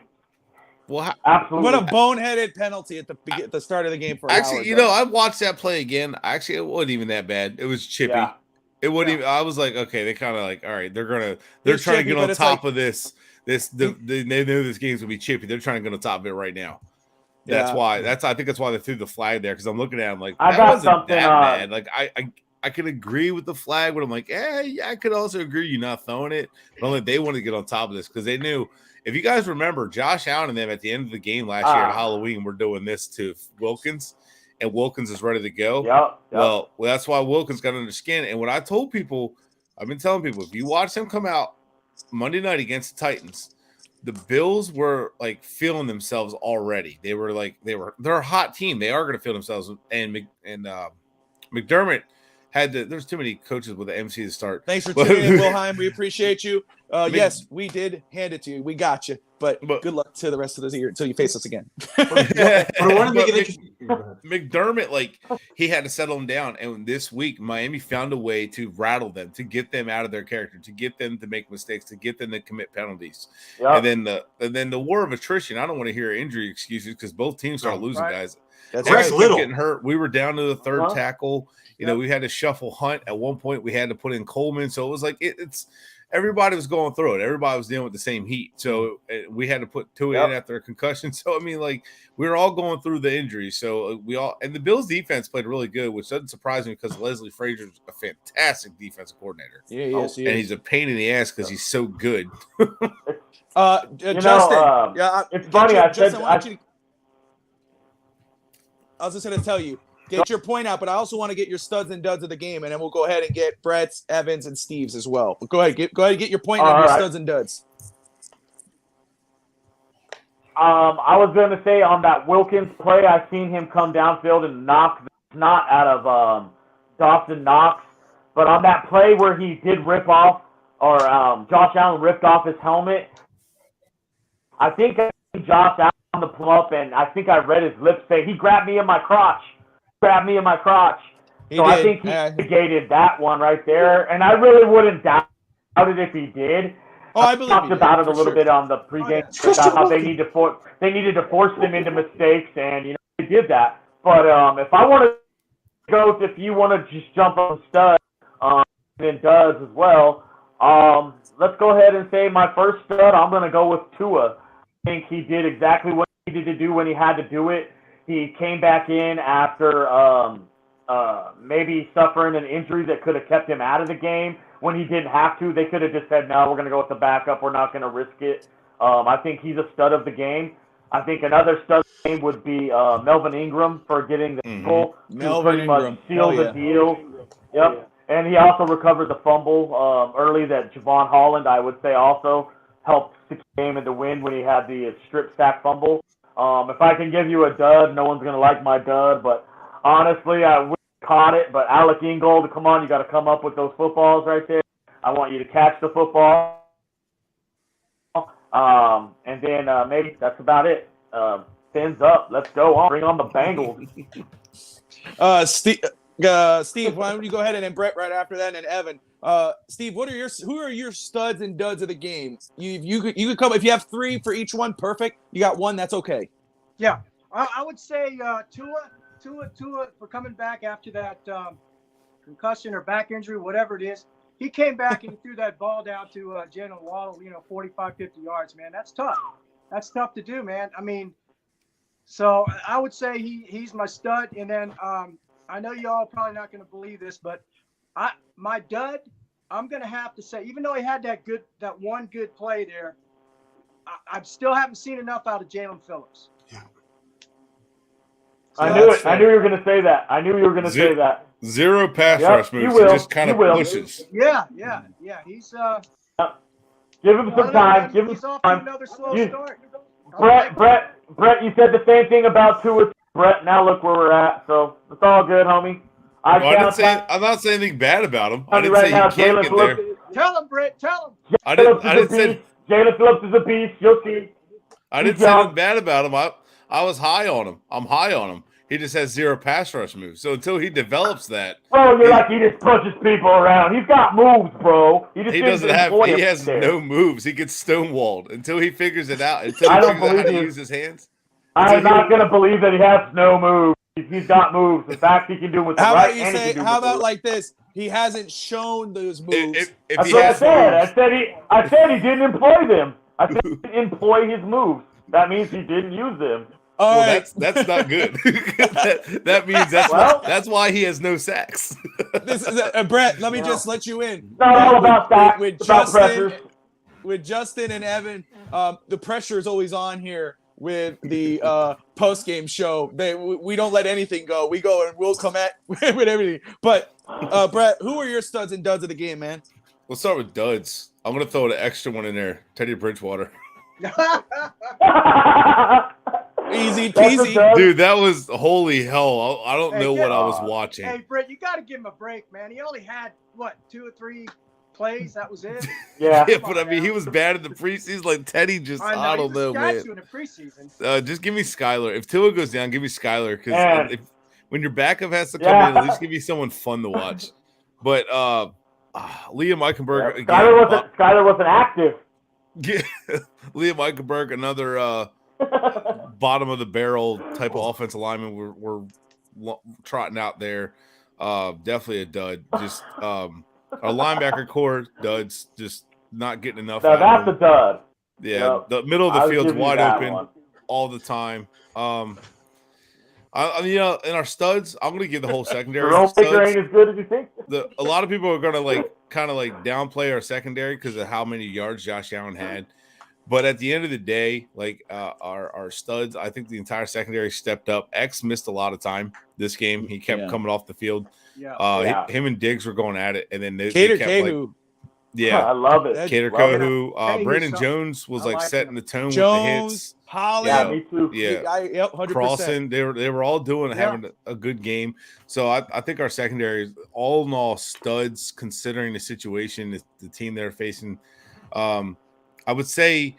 S5: Well,
S3: absolutely.
S1: What a boneheaded penalty at the start of the game for
S5: Howard, I watched that play again. Actually, it wasn't even that bad. It was chippy. Yeah. It wouldn't even. I was like, okay, they kind of like, all right, they're trying to get on top of this. They know this game's gonna be chippy. They're trying to get on top of it right now. That's why. I think that's why they threw the flag there because I'm looking at them like that wasn't that bad. Like I could agree with the flag, but I'm like, I could also agree you not throwing it. But only they want to get on top of this because they knew. If you guys remember, Josh Allen and them at the end of the game last year at Halloween were doing this to Wilkins, and Wilkins is ready to go.
S3: Yep.
S5: Well, that's why Wilkins got under skin. And when I told people, I've been telling people, if you watch him come out Monday night against the Titans, the Bills were like feeling themselves already. They're a hot team. They are going to feel themselves. And McDermott had to. There's too many coaches with the MC to start.
S1: Thanks for tuning in, Wilhelm. We appreciate you. Yes, we did hand it to you. We got you. But good luck to the rest of the year until you face us again.
S5: McDermott, like he had to settle them down, and this week Miami found a way to rattle them, to get them out of their character, to get them to make mistakes, to get them to commit penalties. Yep. And then the war of attrition. I don't want to hear injury excuses because both teams started losing guys.
S1: That's
S5: right. Getting hurt. We were down to the third tackle. You know, we had to shuffle Hunt at one point. We had to put in Coleman, so it was like it's. Everybody was going through it. Everybody was dealing with the same heat. So we had to put 2 in after a concussion. So, I mean, like, we were all going through the injuries. So, and the Bills defense played really good, which doesn't surprise me because Leslie Frazier's a fantastic defensive coordinator.
S1: Yeah, he is.
S5: And he's a pain in the ass because he's so good.
S1: Justin,
S3: it's funny.
S1: I was just going to tell you, get your point out, but I also want to get your studs and duds of the game, and then we'll go ahead and get Brett's, Evans, and Steve's as well. But go ahead and get your point on your studs and duds.
S3: I was going to say on that Wilkins play, I seen him come downfield and knock the snot out of Dawson Knox. But on that play where he did rip off, or Josh Allen ripped off his helmet, I think Josh Allen to pull up, and I think I read his lips say, he grabbed me in my crotch. I think he negated that one right there, and I really wouldn't doubt it if he did.
S1: I believe
S3: talked about it a little bit on the pregame about how they needed to force them into mistakes, and they did that. But if I want to go, if you want to just jump on stud, and does as well, let's go ahead and say my first stud. I'm going to go with Tua. I think he did exactly what he needed to do when he had to do it. He came back in after maybe suffering an injury that could have kept him out of the game when he didn't have to. They could have just said, no, we're going to go with the backup. We're not going to risk it. I think he's a stud of the game. I think another stud of the game would be Melvin Ingram for getting the goal.
S1: Melvin
S3: Ingram. Seal the deal. Yep. And he also recovered the fumble early that Javon Holland, I would say, also helped the game in the win when he had the strip sack fumble. If I can give you a dud, no one's going to like my dud, but honestly, I wish I caught it. But Alec Ingold, come on, you got to come up with those footballs right there. I want you to catch the football. And then maybe that's about it. Fins up. Let's go on. Bring on the Bengals.
S1: Steve, why don't you go ahead and then Brett right after that, and Evan. Steve, who are your studs and duds of the game? You could come if you have 3 for each one. Perfect. You got 1. That's okay.
S6: Yeah, I would say Tua for coming back after that concussion or back injury, whatever it is. He came back and he threw that ball down to Jalen Waddle, 45, 50 yards, man. That's tough. That's tough to do, man. I mean, so I would say he's my stud. And then I know y'all probably not going to believe this, but my dud, I'm going to have to say, even though he had that one good play there, I still haven't seen enough out of Jalen Phillips.
S2: Yeah.
S3: So I knew it. I knew you were going to say that. I knew you were going to say that.
S5: 0 pass rush moves. He just kind of pushes.
S6: Yeah. He's
S3: give him some time. Give him some time.
S6: Another slow start.
S3: Brett, you said the same thing about Tua. Brett, now look where we're at. So it's all good, homie.
S5: I'm not saying anything bad about him. I didn't say he can't get there.
S6: Tell him, Brett. Tell him.
S5: I didn't say
S3: Jalen Phillips is a beast. You'll see.
S5: I didn't say anything bad about him. I was high on him. I'm high on him. He just has 0 pass rush moves. So until he develops that,
S3: bro, you're like he just punches people around. He's got moves, bro. He
S5: doesn't have. He has no moves. He gets stonewalled until he figures it out. Until he figures out how to use his hands.
S3: I'm not gonna believe that he has no moves. He's got moves. In fact, he can do it with the right hand.
S1: How about like this? He hasn't shown those moves.
S3: That's what I said. I said he didn't employ them. I said he didn't employ his moves. That means he didn't use them.
S5: Well, right. That's not good. that means that's why he has no sacks.
S1: This is Brett. Let me just let you in.
S3: Not all about sacks.
S1: With Justin and Evan, the pressure is always on here with the post game show. We don't let anything go. We go and we'll come at with everything. But Brett, who are your studs and duds of the game, man?
S5: Let's start with duds. I'm gonna throw an extra one in there. Teddy Bridgewater.
S1: Easy peasy.
S5: Dude, that was holy hell. I don't know what I was watching.
S6: Hey, Brett, you got to give him a break, man. He only had, 2 or 3 plays? That was it?
S3: Yeah,
S5: but I mean, he was bad in the preseason. Like, Teddy just, I don't know, man.
S6: In the preseason.
S5: Just give me Skylar. If Tua goes down, give me Skylar. Because when your backup has to come in, at least give me someone fun to watch. But Liam Eichenberg.
S3: Again, Skylar wasn't active.
S5: Liam Eichenberg, another bottom of the barrel type of offensive lineman we're trotting out there. Definitely a dud. Just our linebacker core duds, just not getting enough.
S3: No, that's a dud.
S5: Yeah, yep. The middle of the field's wide open all the time. In our studs, I'm going to give the whole secondary.
S3: Ain't as good as you think.
S5: A lot of people are going to kind of downplay our secondary because of how many yards Josh Allen had. But at the end of the day, our studs, I think the entire secondary stepped up. X missed a lot of time this game. He kept coming off the field.
S6: Yeah.
S5: Him and Diggs were going at it, and then they
S1: Cater
S5: kept
S1: Kahu.
S3: I love it.
S5: Cater Kahu. Brandon Jones was setting the tone with the hits.
S1: Holly.
S3: Yeah, me too.
S5: Yeah,
S1: 100%.
S5: Crossan, they were all having a good game. So I think our secondary is all in all studs considering the situation, the team they're facing. I would say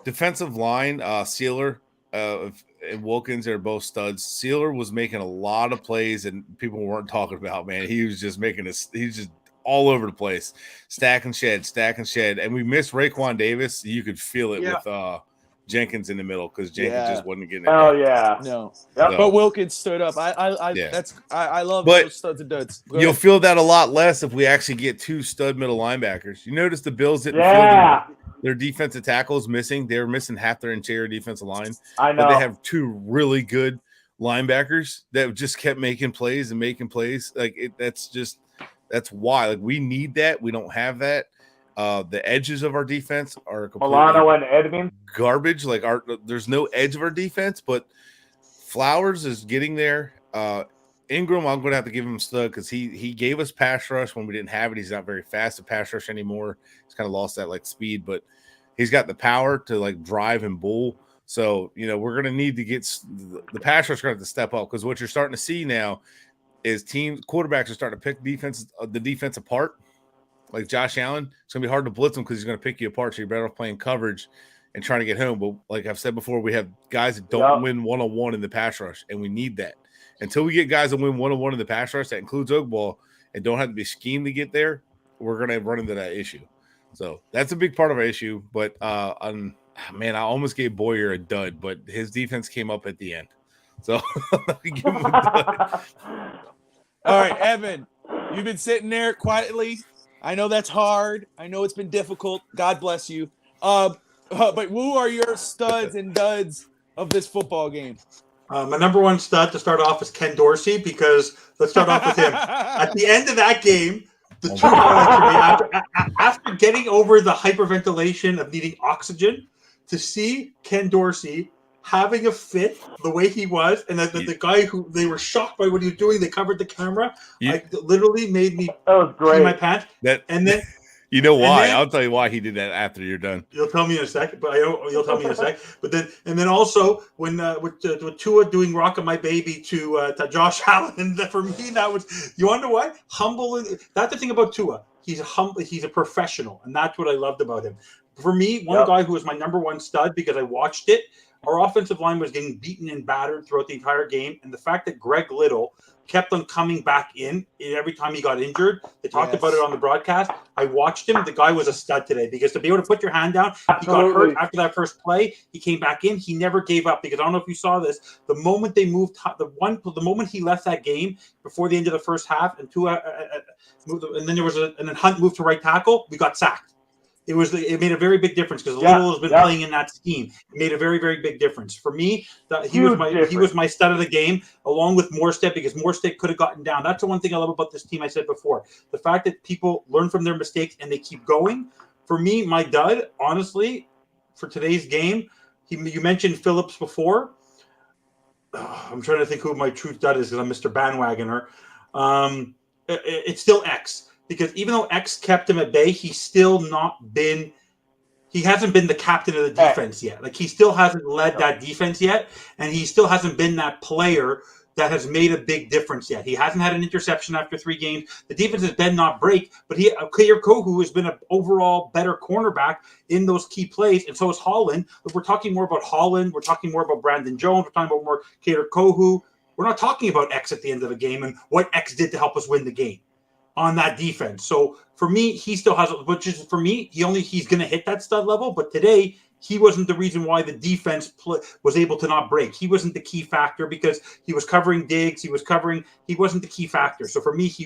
S5: defensive line, Sealer and Wilkins are both studs. Sealer was making a lot of plays and people weren't talking about, man. He was just he's just all over the place. Stack and shed. And we missed Raekwon Davis. You could feel it with Jenkins in the middle because Jenkins just wasn't getting it.
S3: Oh yeah.
S1: No.
S3: Yep.
S1: But Wilkins stood up. I love those studs and duds.
S5: You'll feel that a lot less if we actually get 2 stud middle linebackers. You notice the Bills didn't feel their defensive tackles missing. They were missing half their interior defensive line.
S3: I know.
S5: But they have 2 really good linebackers that just kept making plays. That's why. We need that. We don't have that. The edges of our defense are completely
S3: Milano and Edmonds
S5: garbage. There's no edge of our defense, but Flowers is getting there. Ingram, I'm going to have to give him a stud because he gave us pass rush when we didn't have it. He's not very fast to pass rush anymore. He's kind of lost that like speed, but he's got the power to like drive and bull. So, you know, we're going to need to get the pass rush going to have to step up because what you're starting to see now is quarterbacks are starting to pick the defense apart. Like Josh Allen, it's going to be hard to blitz him because he's going to pick you apart. So you're better off playing coverage and trying to get home. But like I've said before, we have guys that don't win one-on-one in the pass rush, and we need that. Until we get guys that win one-on-one in the pass rush, that includes Ogball, and don't have to be schemed to get there, we're going to run into that issue. So that's a big part of our issue. But, man, I almost gave Boyer a dud, but his defense came up at the end. So give him a dud.
S1: All right, Evan, you've been sitting there quietly. I know that's hard. I know it's been difficult. God bless you. But who are your studs and duds of this football game?
S2: My number one stud to start off is Ken Dorsey because let's start off with him. At the end of that game, the two highlights for me, after getting over the hyperventilation of needing oxygen, to see Ken Dorsey having a fit the way he was, and the guy who they were shocked by what he was doing, they covered the camera. Literally made me pee my pants. And then
S5: you know why? I'll tell you why he did that after you're done.
S2: You'll tell me in a second, but you'll tell me in a sec. But then also when with Tua doing "Rockin' My Baby" to Josh Allen, for me that was, you want to know what? Humble. That's the thing about Tua. He's humble. He's a professional, and that's what I loved about him. For me, one guy who was my number one stud because I watched it. Our offensive line was getting beaten and battered throughout the entire game, and the fact that Greg Little kept on coming back in every time he got injured. They talked about it on the broadcast. I watched him. The guy was a stud today because to be able to put your hand down, he got hurt after that first play. He came back in. He never gave up because I don't know if you saw this. The moment they moved, the moment he left that game before the end of the first half, and then there was and then Hunt moved to right tackle. We got sacked. It made a very big difference because Little has been playing in that scheme. It made a very, very big difference for me. He was my stud of the game, along with Morstead, because Morstead could have gotten down. That's the one thing I love about this team. I said before, the fact that people learn from their mistakes and they keep going. For me, my dud, honestly, for today's game, you mentioned Phillips before. I'm trying to think who my true dud is because I'm Mr. Bandwagoner. It's still X. Because even though X kept him at bay, he hasn't been the captain of the defense yet. Like he still hasn't led that defense yet, and he still hasn't been that player that has made a big difference yet. He hasn't had an interception after 3 games. The defense has been not break, but Kader Kohu has been an overall better cornerback in those key plays, and so is Holland. But we're talking more about Holland. We're talking more about Brandon Jones. We're talking about more Kader Kohu. We're not talking about X at the end of the game and what X did to help us win the game on that defense. So for me, he still has, which is for me, he's going to hit that stud level. But today, he wasn't the reason why the defense was able to not break. He wasn't the key factor because he was covering Diggs. He wasn't the key factor. So for me, he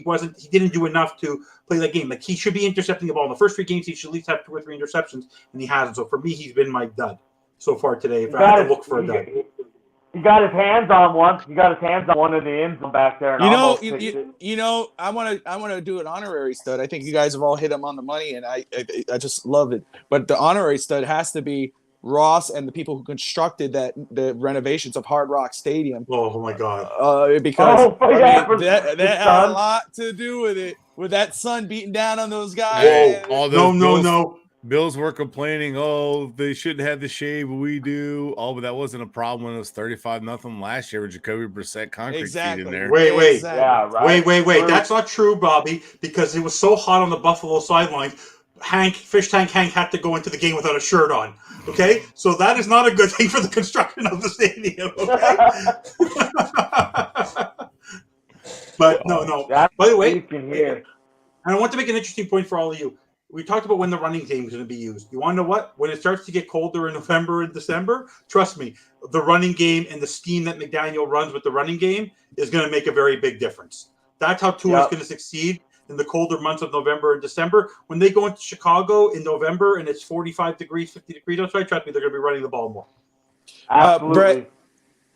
S2: didn't do enough to play that game. Like he should be intercepting the ball in the first 3 games. He should at least have 2 or 3 interceptions, and he hasn't. So for me, he's been my dud so far today. If I had to look for a dud.
S3: He got his hands on one. He got his hands on one of the ends back there. And
S1: I want to do an honorary stud. I think you guys have all hit him on the money, and I just love it. But the honorary stud has to be Ross and the people who constructed the renovations of Hard Rock Stadium.
S2: Oh my God!
S1: Because that had a lot to do with it. With that sun beating down on those guys.
S2: No.
S5: Bills were complaining, they shouldn't have the shade, but we do. But that wasn't a problem when it was 35-0 last year with Jacoby Brissett concrete seat in there.
S2: Wait.
S1: Exactly.
S3: Yeah, right.
S2: Wait. That's not true, Bobby, because it was so hot on the Buffalo sidelines. Fish Tank Hank had to go into the game without a shirt on. Okay? So that is not a good thing for the construction of the stadium. Okay? But no. By the way,
S3: you can hear.
S2: And I want to make an interesting point for all of you. We talked about when the running game is going to be used. You want to know what? When it starts to get colder in November and December, trust me, the running game and the scheme that McDaniel runs with the running game is going to make a very big difference. That's how Tua is going to succeed in the colder months of November and December. When they go into Chicago in November and it's 45 degrees, 50 degrees outside, trust me, they're going to be running the ball more.
S3: Absolutely.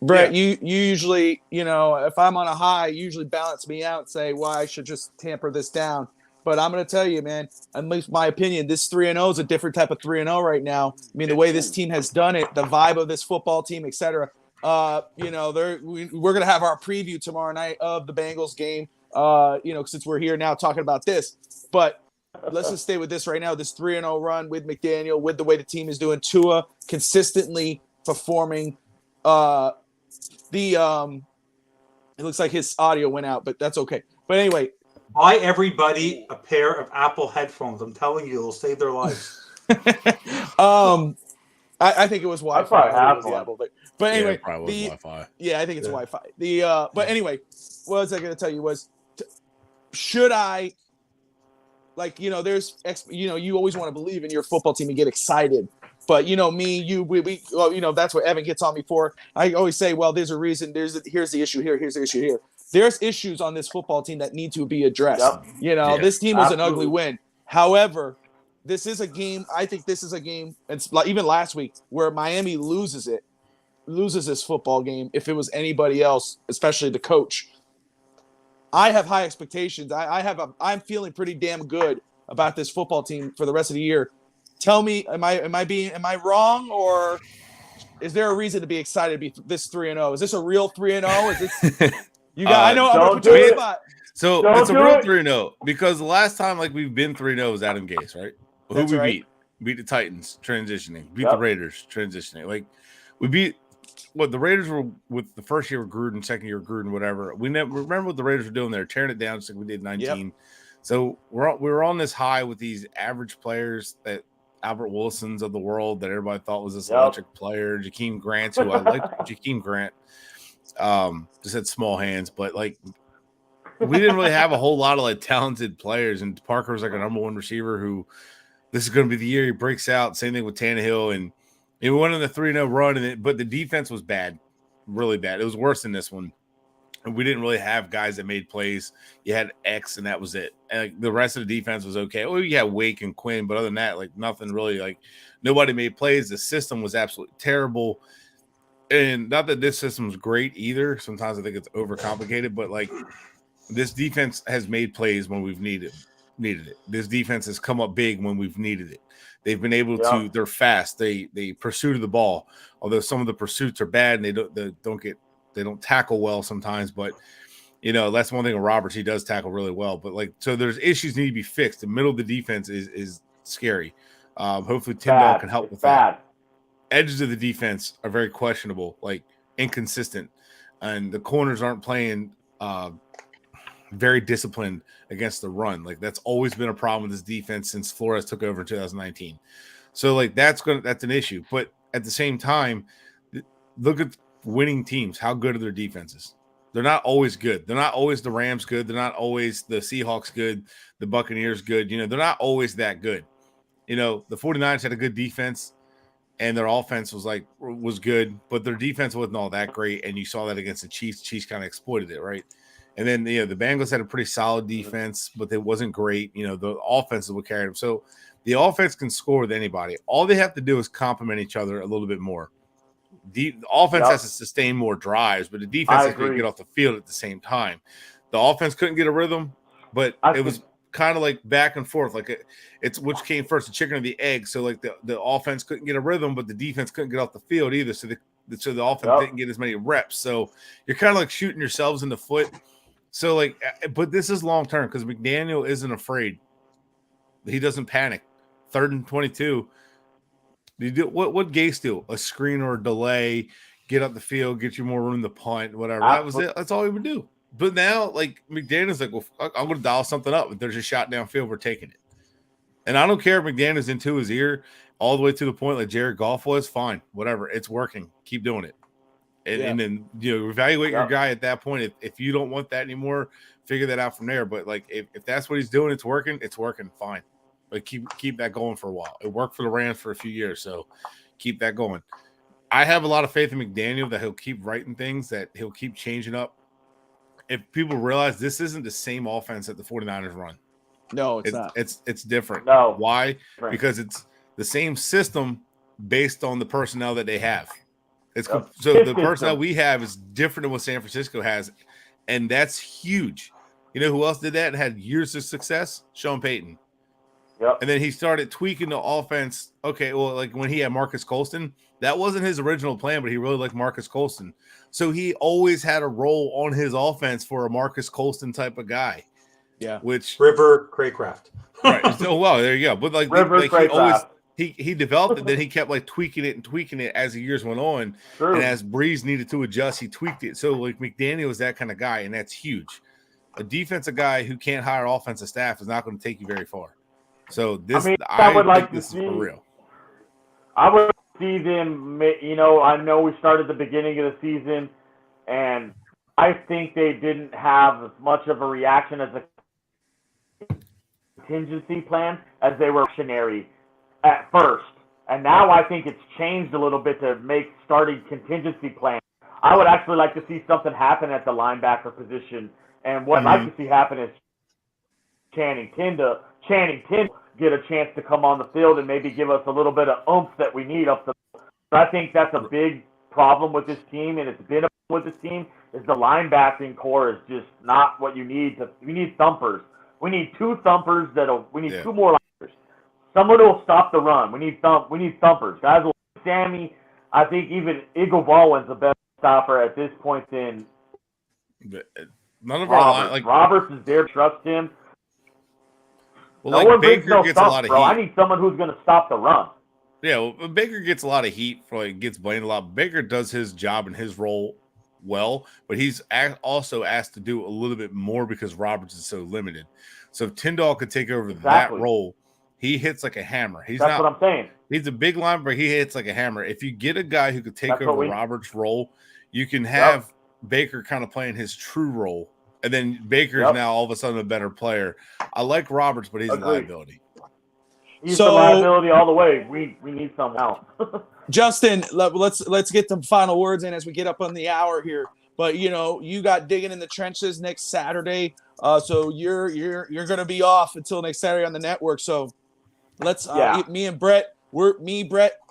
S1: Brett, you usually, if I'm on a high, you usually balance me out and say, well, I should just tamper this down. But I'm going to tell you, man, at least my opinion, this 3-0 is a different type of 3-0 right now. I mean, the way this team has done it, the vibe of this football team, etc. You know, we're gonna have our preview tomorrow night of the Bengals game. You know, since we're here now talking about this, but let's just stay with this right now. This 3-0 run with McDaniel, with the way the team is doing, Tua consistently performing. It looks like his audio went out, but that's okay. But anyway,
S2: buy everybody a pair of Apple headphones. I'm telling you, it'll save their lives.
S1: I think it was Wi-Fi.
S3: Apple.
S1: But anyway,
S5: yeah, probably Wi-Fi.
S1: Yeah, I think it's Wi-Fi. But anyway, what was I going to tell you was, should I, like, you know, you always want to believe in your football team and get excited. But, you know, well, you know, that's what Evan gets on me for. I always say, well, there's a reason. Here's the issue here. Here's the issue here. There's issues on this football team that need to be addressed.
S3: Yep.
S1: You know, this team was an ugly
S3: Absolutely.
S1: win. However, this is a game. I think this is a game. It's like even last week where Miami loses this football game. If it was anybody else, especially the coach, I have high expectations. I'm feeling pretty damn good about this football team for the rest of the year. Tell me, am I wrong, or is there a reason to be excited to be this 3-0? Is this a real 3-0? Is this you got? I know I'm gonna put you on the spot.
S5: So
S3: Don't
S5: it's a
S3: do
S5: real
S3: it.
S5: 3-0 because the last time like we've been 3-0 was Adam Gase, right?
S1: That's
S5: Who we
S1: right.
S5: beat? Beat the Titans, transitioning. Beat
S3: Yep.
S5: the Raiders, transitioning. Like we beat what the Raiders were with the first year of Gruden, second year of Gruden, whatever. We never remember what the Raiders were doing. They were tearing it down just like we did 19.
S1: Yep.
S5: So we were on this high with these average players that Albert Wilsons of the world that everybody thought was this electric player. Jakeem Grant, who I liked. Jakeem Grant just had small hands, but like we didn't really have a whole lot of like talented players. And Parker was like a number one receiver who this is going to be the year he breaks out. Same thing with Tannehill, and we went on the 3-0 run, but the defense was bad, really bad. It was worse than this one. And we didn't really have guys that made plays. You had X, and that was it. And like, the rest of the defense was okay. Well, you had Wake and Quinn, but other than that, like nothing really. Like nobody made plays. The system was absolutely terrible. And not that this system was great either. Sometimes I think it's overcomplicated, but like this defense has made plays when we've needed it. This defense has come up big when we've needed it. They've been able to. They're fast. They pursue the ball. Although some of the pursuits are bad, and they don't tackle well sometimes. But you know that's one thing with Roberts. He does tackle really well. But like so, there's issues need to be fixed. The middle of the defense is scary. Hopefully, Tyndall can help with that. Edges of the defense are very questionable, like inconsistent, and the corners aren't playing very disciplined against the run. Like that's always been a problem with this defense since Flores took over in 2019. So like that's an issue. But at the same time, look at winning teams. How good are their defenses? They're not always good. They're not always the Rams good. They're not always the Seahawks good, the Buccaneers good. You know, they're not always that good. You know, the 49ers had a good defense and their offense was good, but their defense wasn't all that great. And you saw that against the Chiefs. The Chiefs kind of exploited it, right? And then, you know, the Bengals had a pretty solid defense, but it wasn't great. You know, the offense would carry them. So the offense can score with anybody. All they have to do is complement each other a little bit more. The offense has to sustain more drives, but the defense has to get off the field at the same time. The offense couldn't get a rhythm, but it was kind of like back and forth. Like it's which came first, the chicken or the egg. So like the offense couldn't get a rhythm, but the defense couldn't get off the field either. So the offense didn't get as many reps. So you're kind of like shooting yourselves in the foot. So like, but this is long term because McDaniel isn't afraid. He doesn't panic. 3rd and 22. What Gase do? A screen or a delay, get up the field, get you more room to punt, whatever. That was it. That's all he would do. But now, like McDaniel's like, well, I'm going to dial something up. If there's a shot downfield, we're taking it. And I don't care if McDaniel's into his ear all the way to the point like Jared Goff was. Fine, whatever. It's working. Keep doing it. And then evaluate your guy at that point. If you don't want that anymore, figure that out from there. But like if that's what he's doing, it's working. Fine. But keep that going for a while. It worked for the Rams for a few years, so keep that going. I have a lot of faith in McDaniel that he'll keep writing things, that he'll keep changing up. If people realize this isn't the same offense that the 49ers run.
S1: No, it's not.
S5: It's different.
S3: No.
S5: Why?
S3: Right.
S5: Because it's the same system based on the personnel that they have. So the personnel we have is different than what San Francisco has, and that's huge. You know who else did that and had years of success? Sean Payton. And then he started tweaking the offense. Okay, well, like when he had Marcus Colston, that wasn't his original plan, but he really liked Marcus Colston. So he always had a role on his offense for a Marcus Colston type of guy.
S1: Yeah.
S5: Which
S2: River Craycraft.
S5: Right. So well, there you go. But like, he developed it, then he kept like tweaking it as the years went on.
S3: True.
S5: And as Breeze needed to adjust, he tweaked it. So like McDaniel was that kind of guy, and that's huge. A defensive guy who can't hire offensive staff is not going to take you very far. So this, I would like this is for real.
S3: I would see them. I know we started the beginning of the season, and I think they didn't have as much of a reaction as a contingency plan as they were reactionary at first. And now I think it's changed a little bit to make starting contingency plans. I would actually like to see something happen at the linebacker position. And what I'd like to see happen is Channing Tindall get a chance to come on the field and maybe give us a little bit of oomph that we need up the field. So I think that's a big problem with this team, and it's been a problem with this team, is the linebacking core is just not what you need. We need thumpers. We need two thumpers we need two more linebackers. Someone who will stop the run. We need thumpers. Guys will Sammy. I think even Eagle Baldwin's the best stopper at this point in
S5: none of
S3: Roberts.
S5: our
S3: Roberts is there. Trust him.
S5: Well, like Baker gets a lot of heat.
S3: I need someone who's going to stop the run.
S5: Yeah, well, Baker gets a lot of heat for gets blamed a lot. Baker does his job and his role well, but he's also asked to do a little bit more because Roberts is so limited. So if Tyndall could take over that role, he hits like a hammer. That's
S3: what I'm saying.
S5: He's a big linebacker. He hits like a hammer. If you get a guy who could take over Roberts' role, you can have Baker kind of playing his true role. And then Baker's now all of a sudden a better player. I like Roberts, but he's a liability.
S3: He's a liability all the way. We need someone else.
S1: Justin, let's get some final words in as we get up on the hour here. But you got digging in the trenches next Saturday, so you're gonna be off until next Saturday on the network. So let's me and Brett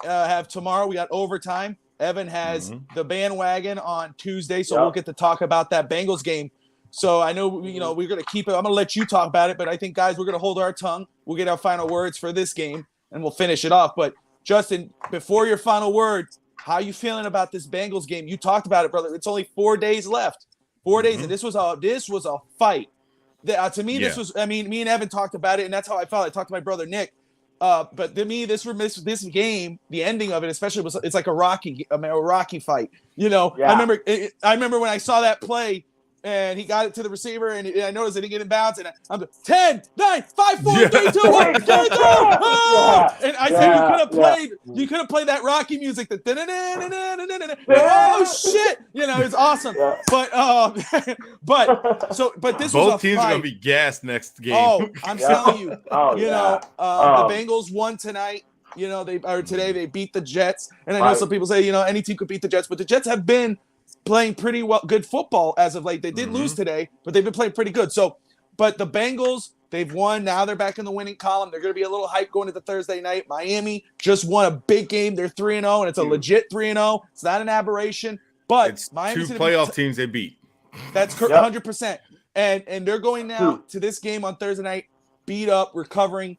S1: have tomorrow. We got overtime. Evan has the bandwagon on Tuesday, so we'll get to talk about that Bengals game. So I know we're gonna keep it. I'm gonna let you talk about it, but I think guys, we're gonna hold our tongue. We'll get our final words for this game, and we'll finish it off. But Justin, before your final words, how you feeling about this Bengals game? You talked about it, brother. It's only 4 days left. 4 days, and this was a fight. To me, this was. I mean, me and Evan talked about it, and that's how I felt. I talked to my brother Nick. But to me, this game, the ending of it, especially, it's like a Rocky fight. I remember when I saw that play. And he got it to the receiver, and I noticed that he didn't bounce. And I'm 10, 9, 5, 4, 3, 2, 1, here we go! And I said, you could have played that Rocky music. Oh shit! It's awesome. But this
S5: both teams are gonna be gassed next game.
S1: Oh, I'm telling you. The Bengals won tonight. Today they beat the Jets, and I know some people say any team could beat the Jets, but the Jets have been playing pretty good football as of late. They did lose today, but they've been playing pretty good. So, but the Bengals, they've won. Now they're back in the winning column. They're going to be a little hype going into Thursday night. Miami just won a big game. They're 3-0, and it's a legit 3-0. It's not an aberration. But
S5: it's Miami's two playoff teams they beat.
S1: That's 100%. And they're going now to this game on Thursday night, beat up, recovering.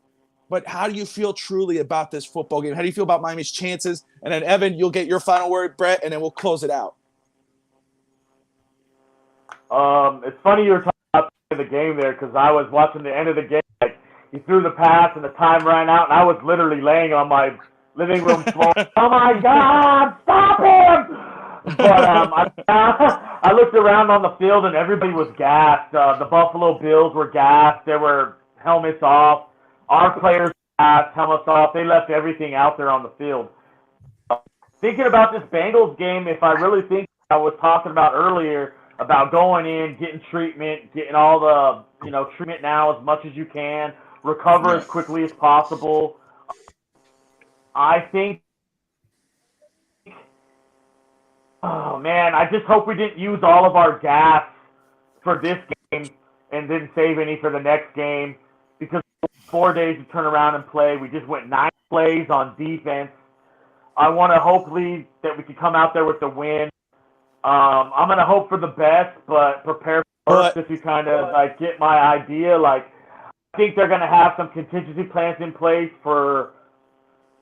S1: But how do you feel truly about this football game? How do you feel about Miami's chances? And then, Evan, you'll get your final word, Brett, and then we'll close it out.
S3: It's funny you were talking about the game there because I was watching the end of the game. Like, he threw the pass and the time ran out, and I was literally laying on my living room floor. Oh my God, stop him! But I looked around on the field and everybody was gassed. The Buffalo Bills were gassed. There were helmets off. Our players were gassed, helmets off. They left everything out there on the field. Thinking about this Bengals game, if I really think I was talking about earlier, about going in, getting treatment, getting all the, treatment now as much as you can, recover as quickly as possible. I think, I just hope we didn't use all of our gas for this game and didn't save any for the next game because 4 days to turn around and play. We just went 9 plays on defense. I want to hopefully that we can come out there with the win. I'm going to hope for the best, but prepare for it if you kind of get my idea. think they're going to have some contingency plans in place for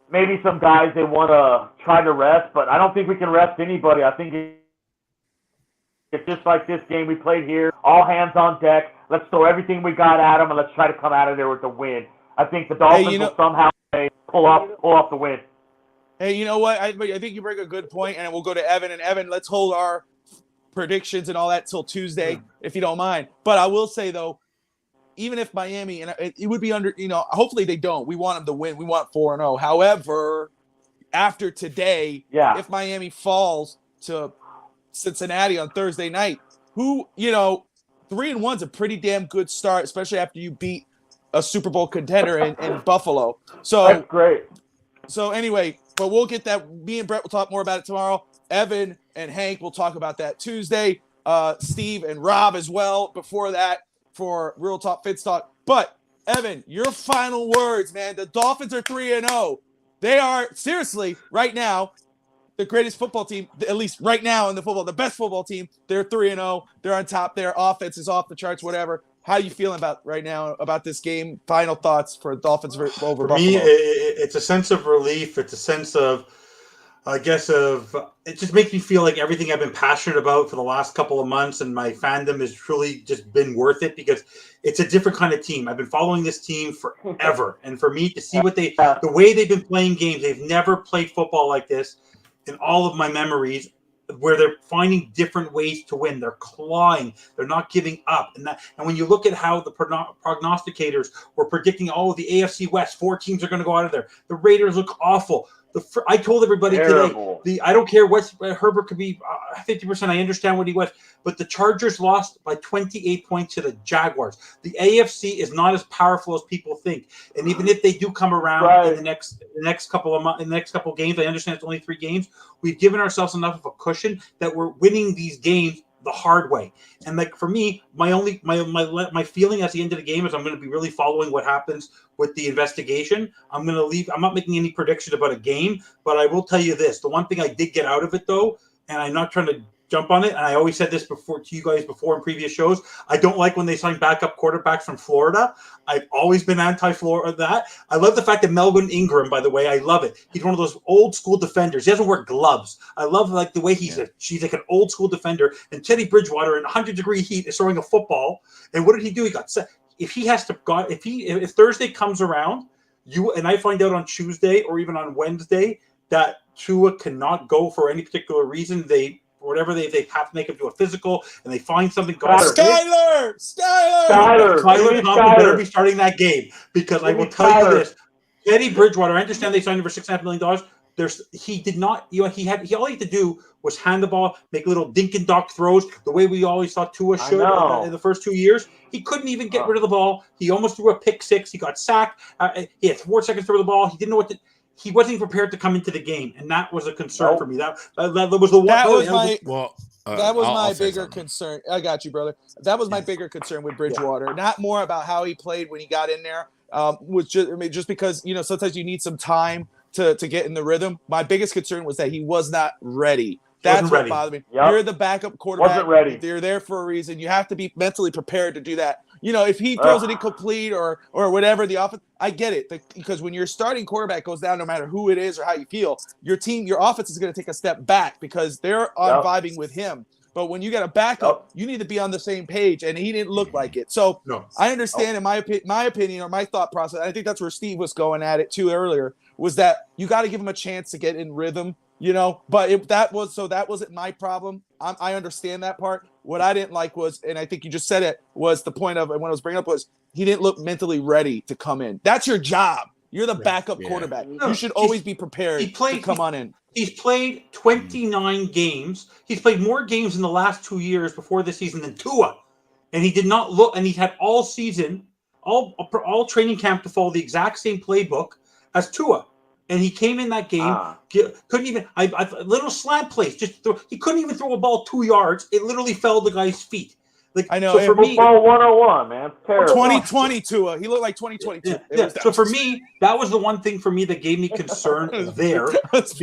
S3: maybe some guys they want to try to rest, but I don't think we can rest anybody. I think it's just like this game we played here, all hands on deck. Let's throw everything we got at them, and let's try to come out of there with the win. I think the Dolphins will somehow pull off the win.
S1: Hey, you know what? I think you bring a good point, and we'll go to Evan. And Evan, let's hold our predictions and all that till Tuesday, if you don't mind. But I will say, though, even if Miami, and it would be under, hopefully they don't. We want them to win. We want 4-0. However, after today, if Miami falls to Cincinnati on Thursday night, 3-1's a pretty damn good start, especially after you beat a Super Bowl contender in Buffalo. So
S3: that's great.
S1: So anyway, but we'll get that. Me and Brett will talk more about it tomorrow. Evan and Hank will talk about that Tuesday. Steve and Rob as well before that for Real Talk Fitz Talk. But Evan, your final words, man. The Dolphins are 3-0. They are seriously right now the greatest football team, at least right now in the football, the best football team. They're 3-0. They're on top. Their offense is off the charts, whatever. How are you feeling about right now about this game? Final thoughts for Dolphins over
S2: for
S1: Buffalo?
S2: Me, it's a sense of relief. It's a sense of, it just makes me feel like everything I've been passionate about for the last couple of months and my fandom has truly just been worth it because it's a different kind of team. I've been following this team forever. And for me to see the way they've been playing games, they've never played football like this in all of my memories, where they're finding different ways to win. They're clawing. They're not giving up. And when you look at how the prognosticators were predicting, the AFC West, 4 teams are going to go out of there. The Raiders look awful. I told everybody today, I don't care what Herbert could be 50%. I understand what he was, but the Chargers lost by 28 points to the Jaguars. The AFC is not as powerful as people think, and even if they do come around in the next couple of months, in the next couple of games, I understand it's only 3 games. We've given ourselves enough of a cushion that we're winning these games the hard way. And like for me, my feeling at the end of the game is I'm going to be really following what happens with the investigation. I'm going to leave. I'm not making any predictions about a game, but I will tell you this. The one thing I did get out of it though, and I'm not trying to jump on it, and I always said this before to you guys before in previous shows, I don't like when they sign backup quarterbacks from Florida. I've always been anti-Florida that. I love the fact that Melvin Ingram, by the way, I love it. He's one of those old school defenders. He doesn't wear gloves. I love like the way she's like an old school defender. And Teddy Bridgewater in 100-degree heat is throwing a football. And what did he do? He got set. If Thursday comes around, I find out on Tuesday or even on Wednesday that Tua cannot go for any particular reason, they have to make him do a physical, and they find something.
S1: Skyler
S2: Thompson better be starting that game because I will tell you this: Teddy Bridgewater. I understand they signed him for $6.5 million. He did not. All he had to do was hand the ball, make little dink and dunk throws, the way we always thought Tua should in the first 2 years. He couldn't even get rid of the ball. He almost threw a pick six. He got sacked. He had 4 seconds to throw the ball. He didn't know what to. He wasn't prepared to come into the game, and that was a concern for me. That was the one.
S1: That was my bigger concern. I got you, brother. That was my bigger concern with Bridgewater. Not more about how he played when he got in there. Was just because sometimes you need some time to get in the rhythm. My biggest concern was that he was not ready. That's what bothered me. Yep. You're the backup quarterback.
S3: Wasn't ready.
S1: You're there for a reason. You have to be mentally prepared to do that. If he throws it incomplete or whatever, the offense, I get it. Because when your starting quarterback goes down, no matter who it is or how you feel, your offense is going to take a step back because they're on vibing with him. But when you got a backup, you need to be on the same page, and he didn't look like it. So I understand in my opinion or my thought process, I think that's where Steve was going at it too earlier, was that you got to give him a chance to get in rhythm. But that wasn't my problem. I understand that part. What I didn't like was, and I think you just said it, was the point of, and when I was bringing up was he didn't look mentally ready to come in. That's your job. You're the backup quarterback. You should always be prepared to come on in.
S2: He's played 29 games. He's played more games in the last 2 years before this season than Tua. And he did not look, and he had all season, all training camp to follow the exact same playbook as Tua. And he came in that game, couldn't even, little slant plays, he couldn't even throw a ball 2 yards. It literally fell to the guy's feet. Like,
S1: I know.
S2: So for me,
S3: football 101, man. Terrible.
S1: 2020 Tua. He looked like 2022.
S2: Yeah. So for me, that was the one thing for me that gave me concern there, because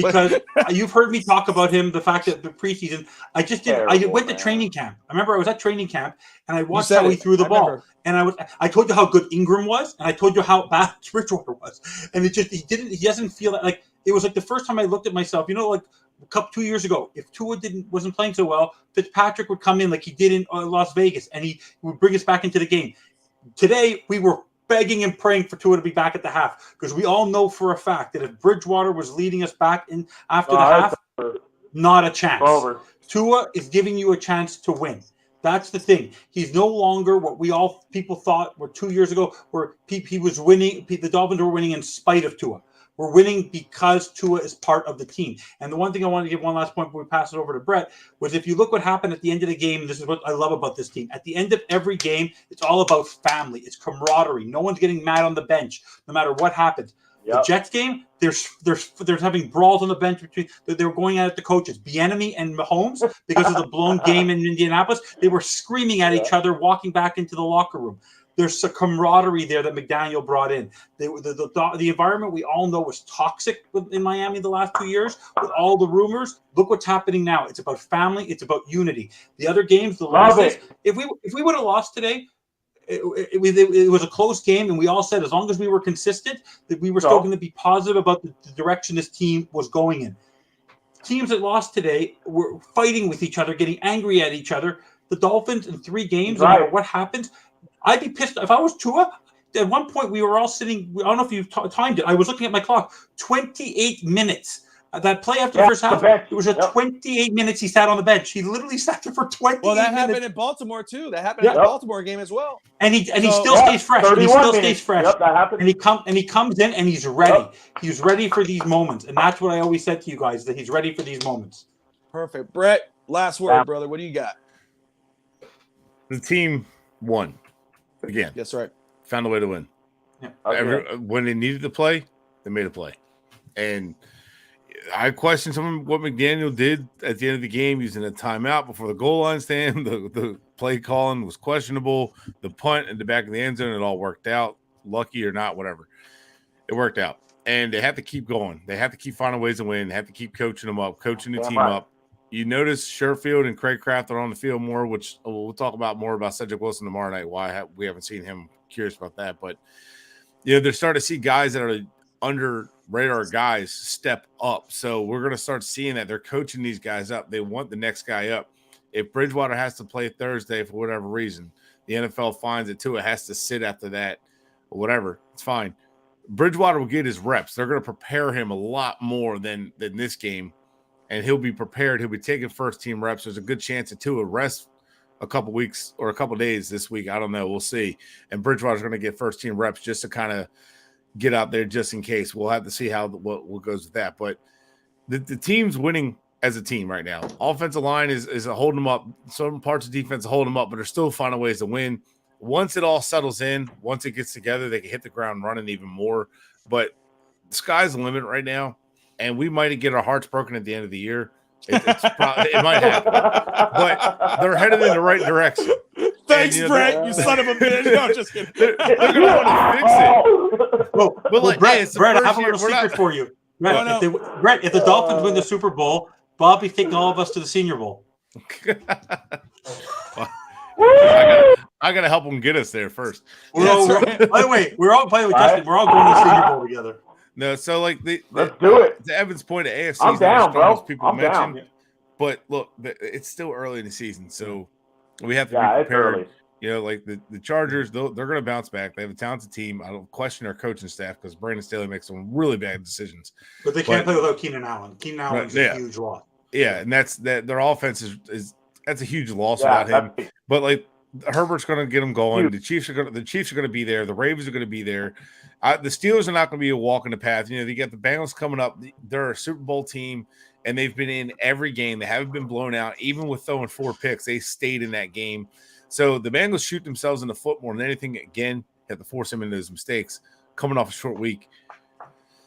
S2: you've heard me talk about him. The fact that the preseason, I just didn't. I went to training camp. I remember I was at training camp and I watched how he threw the ball. And I told you how good Ingram was, and I told you how bad Bridgewater was, and he doesn't feel like it was like the first time I looked at myself. You know, like 2 years ago, if Tua wasn't playing so well, Fitzpatrick would come in like he did in Las Vegas, and he would bring us back into the game. Today, we were begging and praying for Tua to be back at the half, because we all know for a fact that if Bridgewater was leading us back in after the half, not a chance. Tua is giving you a chance to win. That's the thing. He's no longer what people thought were 2 years ago, where he was winning. The Dolphins were winning in spite of Tua. We're winning because Tua is part of the team. And the one thing I wanted to give one last point before we pass it over to Brett was, if you look what happened at the end of the game, this is what I love about this team. At the end of every game, it's all about family. It's camaraderie. No one's getting mad on the bench, no matter what happens. Yep. The Jets game, there's having brawls on the bench between. They were going at it, the coaches, Bieniemy and Mahomes, because of the blown game in Indianapolis. They were screaming at each other, walking back into the locker room. There's a camaraderie there that McDaniel brought in. The environment we all know was toxic in Miami the last 2 years with all the rumors. Look what's happening now. It's about family. It's about unity. The other games, the losses. If we would have lost today, it was a close game, and we all said as long as we were consistent, that we were still going to be positive about the direction this team was going in. Teams that lost today were fighting with each other, getting angry at each other. The Dolphins in 3 games, no matter what happens, I'd be pissed if I was Tua. At one point, we were all sitting. I don't know if you timed it. I was looking at my clock. 28 minutes. That play after the first half, it was 28 minutes he sat on the bench. He literally sat there for 28 minutes.
S1: Well, that happened in Baltimore, too. That happened in the Baltimore game as well.
S2: And he still stays fresh. And he still stays fresh.
S3: Yep, that happened.
S2: And he comes in and he's ready. Yep. He's ready for these moments. And that's what I always said to you guys, that he's ready for these moments.
S1: Perfect. Brett, last word, brother. What do you got?
S5: The team won. Again.
S1: That's right.
S5: Found a way to win. Yeah. When they needed to play, they made a play. And I questioned some of what McDaniel did at the end of the game, using a timeout before the goal line stand. The play calling was questionable. The punt in the back of the end zone, it all worked out. Lucky or not, whatever. It worked out. And they have to keep going. They have to keep finding ways to win. They have to keep coaching them up, coaching the team up. You notice Sherfield and Craig Kraft are on the field more, which we'll talk about more about Cedric Wilson tomorrow night. Why we haven't seen him. Curious about that. But, they're starting to see guys that are under radar guys step up. So we're going to start seeing that they're coaching these guys up. They want the next guy up. If Bridgewater has to play Thursday for whatever reason, the NFL finds it too. It has to sit after that or whatever. It's fine. Bridgewater will get his reps. They're going to prepare him a lot more than this game. And he'll be prepared. He'll be taking first-team reps. There's a good chance that Tua rest a couple weeks or a couple days this week. I don't know. We'll see. And Bridgewater's going to get first-team reps just to kind of get out there just in case. We'll have to see what goes with that. But the team's winning as a team right now. Offensive line is holding them up. Some parts of defense are holding them up, but they're still finding ways to win. Once it all settles in, once it gets together, they can hit the ground running even more. But the sky's the limit right now. And we might get our hearts broken at the end of the year. It might happen. But they're headed in the right direction.
S1: Thanks, Brett, you son of a bitch. No, just kidding.
S5: They're going to want to fix it.
S2: Well, Brett, I have a little secret for you. Brett, if the Dolphins win the Super Bowl, Bobby's taking all of us to the Senior Bowl.
S5: I got to help them get us there first.
S2: By the way, Justin, we're all going to the Senior Bowl together.
S5: No, so
S3: let's do it.
S5: To Evan's point, the AFC
S3: I'm down, bro.
S5: People mentioned, but look, it's still early in the season, so we have to be prepared. Like the Chargers, they're going to bounce back. They have a talented team. I don't question their coaching staff because Brandon Staley makes some really bad decisions.
S2: But they can't play without Keenan Allen. Keenan Allen's a huge loss.
S5: Yeah, and that's their offense is that's a huge loss without him. But Herbert's going to get them going. The Chiefs are going to be there. The Ravens are going to be there. The Steelers are not going to be a walk in the path. They got the Bengals coming up. They're a Super Bowl team, and they've been in every game. They haven't been blown out. Even with throwing 4 picks, they stayed in that game. So the Bengals shoot themselves in the foot more than anything. Again, have to force them into those mistakes coming off a short week.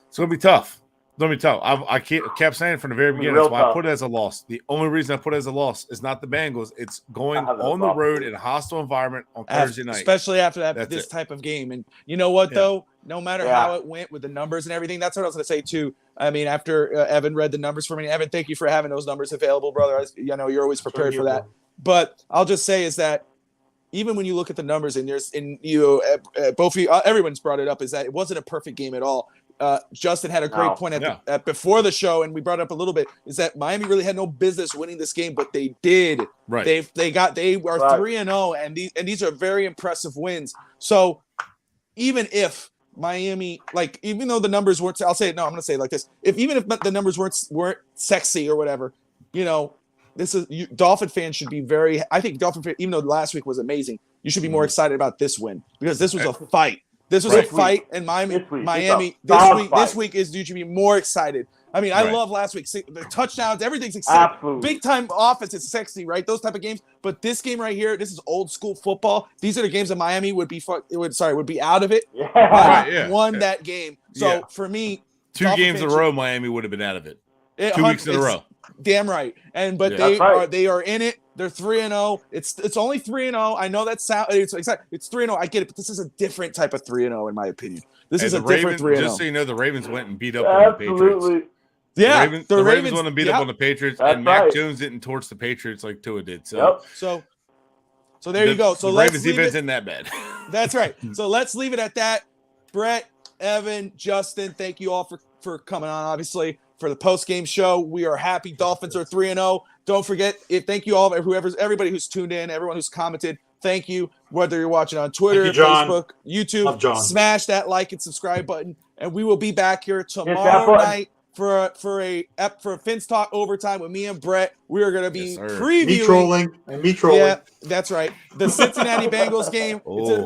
S5: It's going to be tough. Let me tell you, I kept saying from the very beginning, that's why I put it as a loss. The only reason I put it as a loss is not the Bengals. It's going on the road in a hostile environment on Thursday night.
S1: Especially after this type of game. And you know what, though? No matter how it went with the numbers and everything, that's what I was going to say, too. I mean, after Evan read the numbers for me, Evan, thank you for having those numbers available, brother. I know you're always prepared for that. But I'll just say is that even when you look at the numbers and both of you, everyone's brought it up, is that it wasn't a perfect game at all. Justin had a great point at before the show, and we brought it up a little bit, is that Miami really had no business winning this game, but they did.
S5: Right.
S1: They are 3-0, and these are very impressive wins. So even if Miami, like, even though the numbers weren't, I'll say it. No, I'm going to say it like this: even if the numbers weren't sexy or whatever, Dolphin fans should be very. I think Dolphin fans, even though last week was amazing, you should be more excited about this win because this was a fight. This was a fight, and Miami this week you should be more excited. I mean, I love last week. The touchdowns, everything's exciting.
S3: Absolutely.
S1: Big time offense is sexy, right? Those type of games. But this game right here, this is old school football. These are the games that Miami would be out of it. Won that game. So for me,
S5: 2 games in a row, Miami would have been out of it. 2 weeks in a row.
S1: Damn right. They are in it. They're 3-0. It's only 3-0. I know that it's 3-0. I get it, but this is a different type of 3-0 in my opinion. This is a different 3-0.
S5: Just so you know, the Ravens went and beat up on the Patriots.
S1: Yeah,
S5: the Ravens went and beat up on the Patriots, and Mac Jones didn't torch the Patriots like Tua did. So,
S1: so there you go. So
S5: the Ravens defense isn't that bad.
S1: That's right. So let's leave it at that. Brett, Evan, Justin, thank you all for coming on. Obviously, for the post-game show, we are happy. Dolphins are 3-0. Don't forget, thank you all, everybody who's tuned in, everyone who's commented. Thank you. Whether you're watching on Twitter, Facebook, YouTube, smash that like and subscribe button, and we will be back here tomorrow night for a Fins Talk overtime with me and Brett. We are going to be previewing
S2: me trolling.
S1: Yeah, that's right. The Cincinnati Bengals game.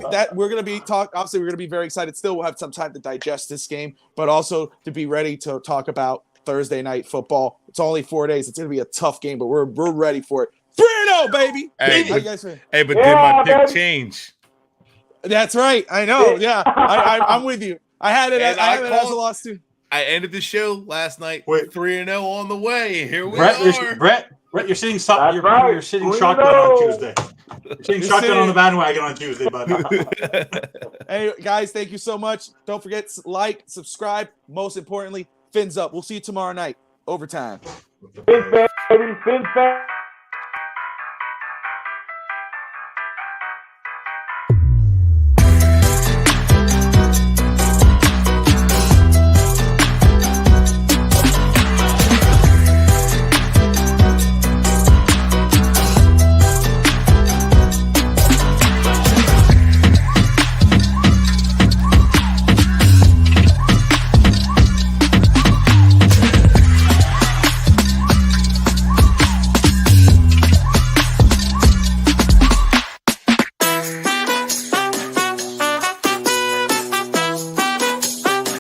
S1: That we're going to be obviously, we're going to be very excited. Still, we'll have some time to digest this game, but also to be ready to talk about Thursday night football. It's only 4 days. It's going to be a tough game, but we're ready for it. 3-0, baby.
S5: Hey, but did my pick change?
S1: That's right. I know. Yeah, I'm with you. I had it as a loss too.
S5: I ended the show last night 3-0 on the way. Here we are.
S2: Brett, you're sitting you're sitting shotgun on Tuesday. You're sitting shotgun on the bandwagon on Tuesday, buddy.
S1: Hey, guys, thank you so much. Don't forget to like, subscribe. Most importantly, Fins up. We'll see you tomorrow night. Overtime.
S3: Fins, baby. Fins, baby.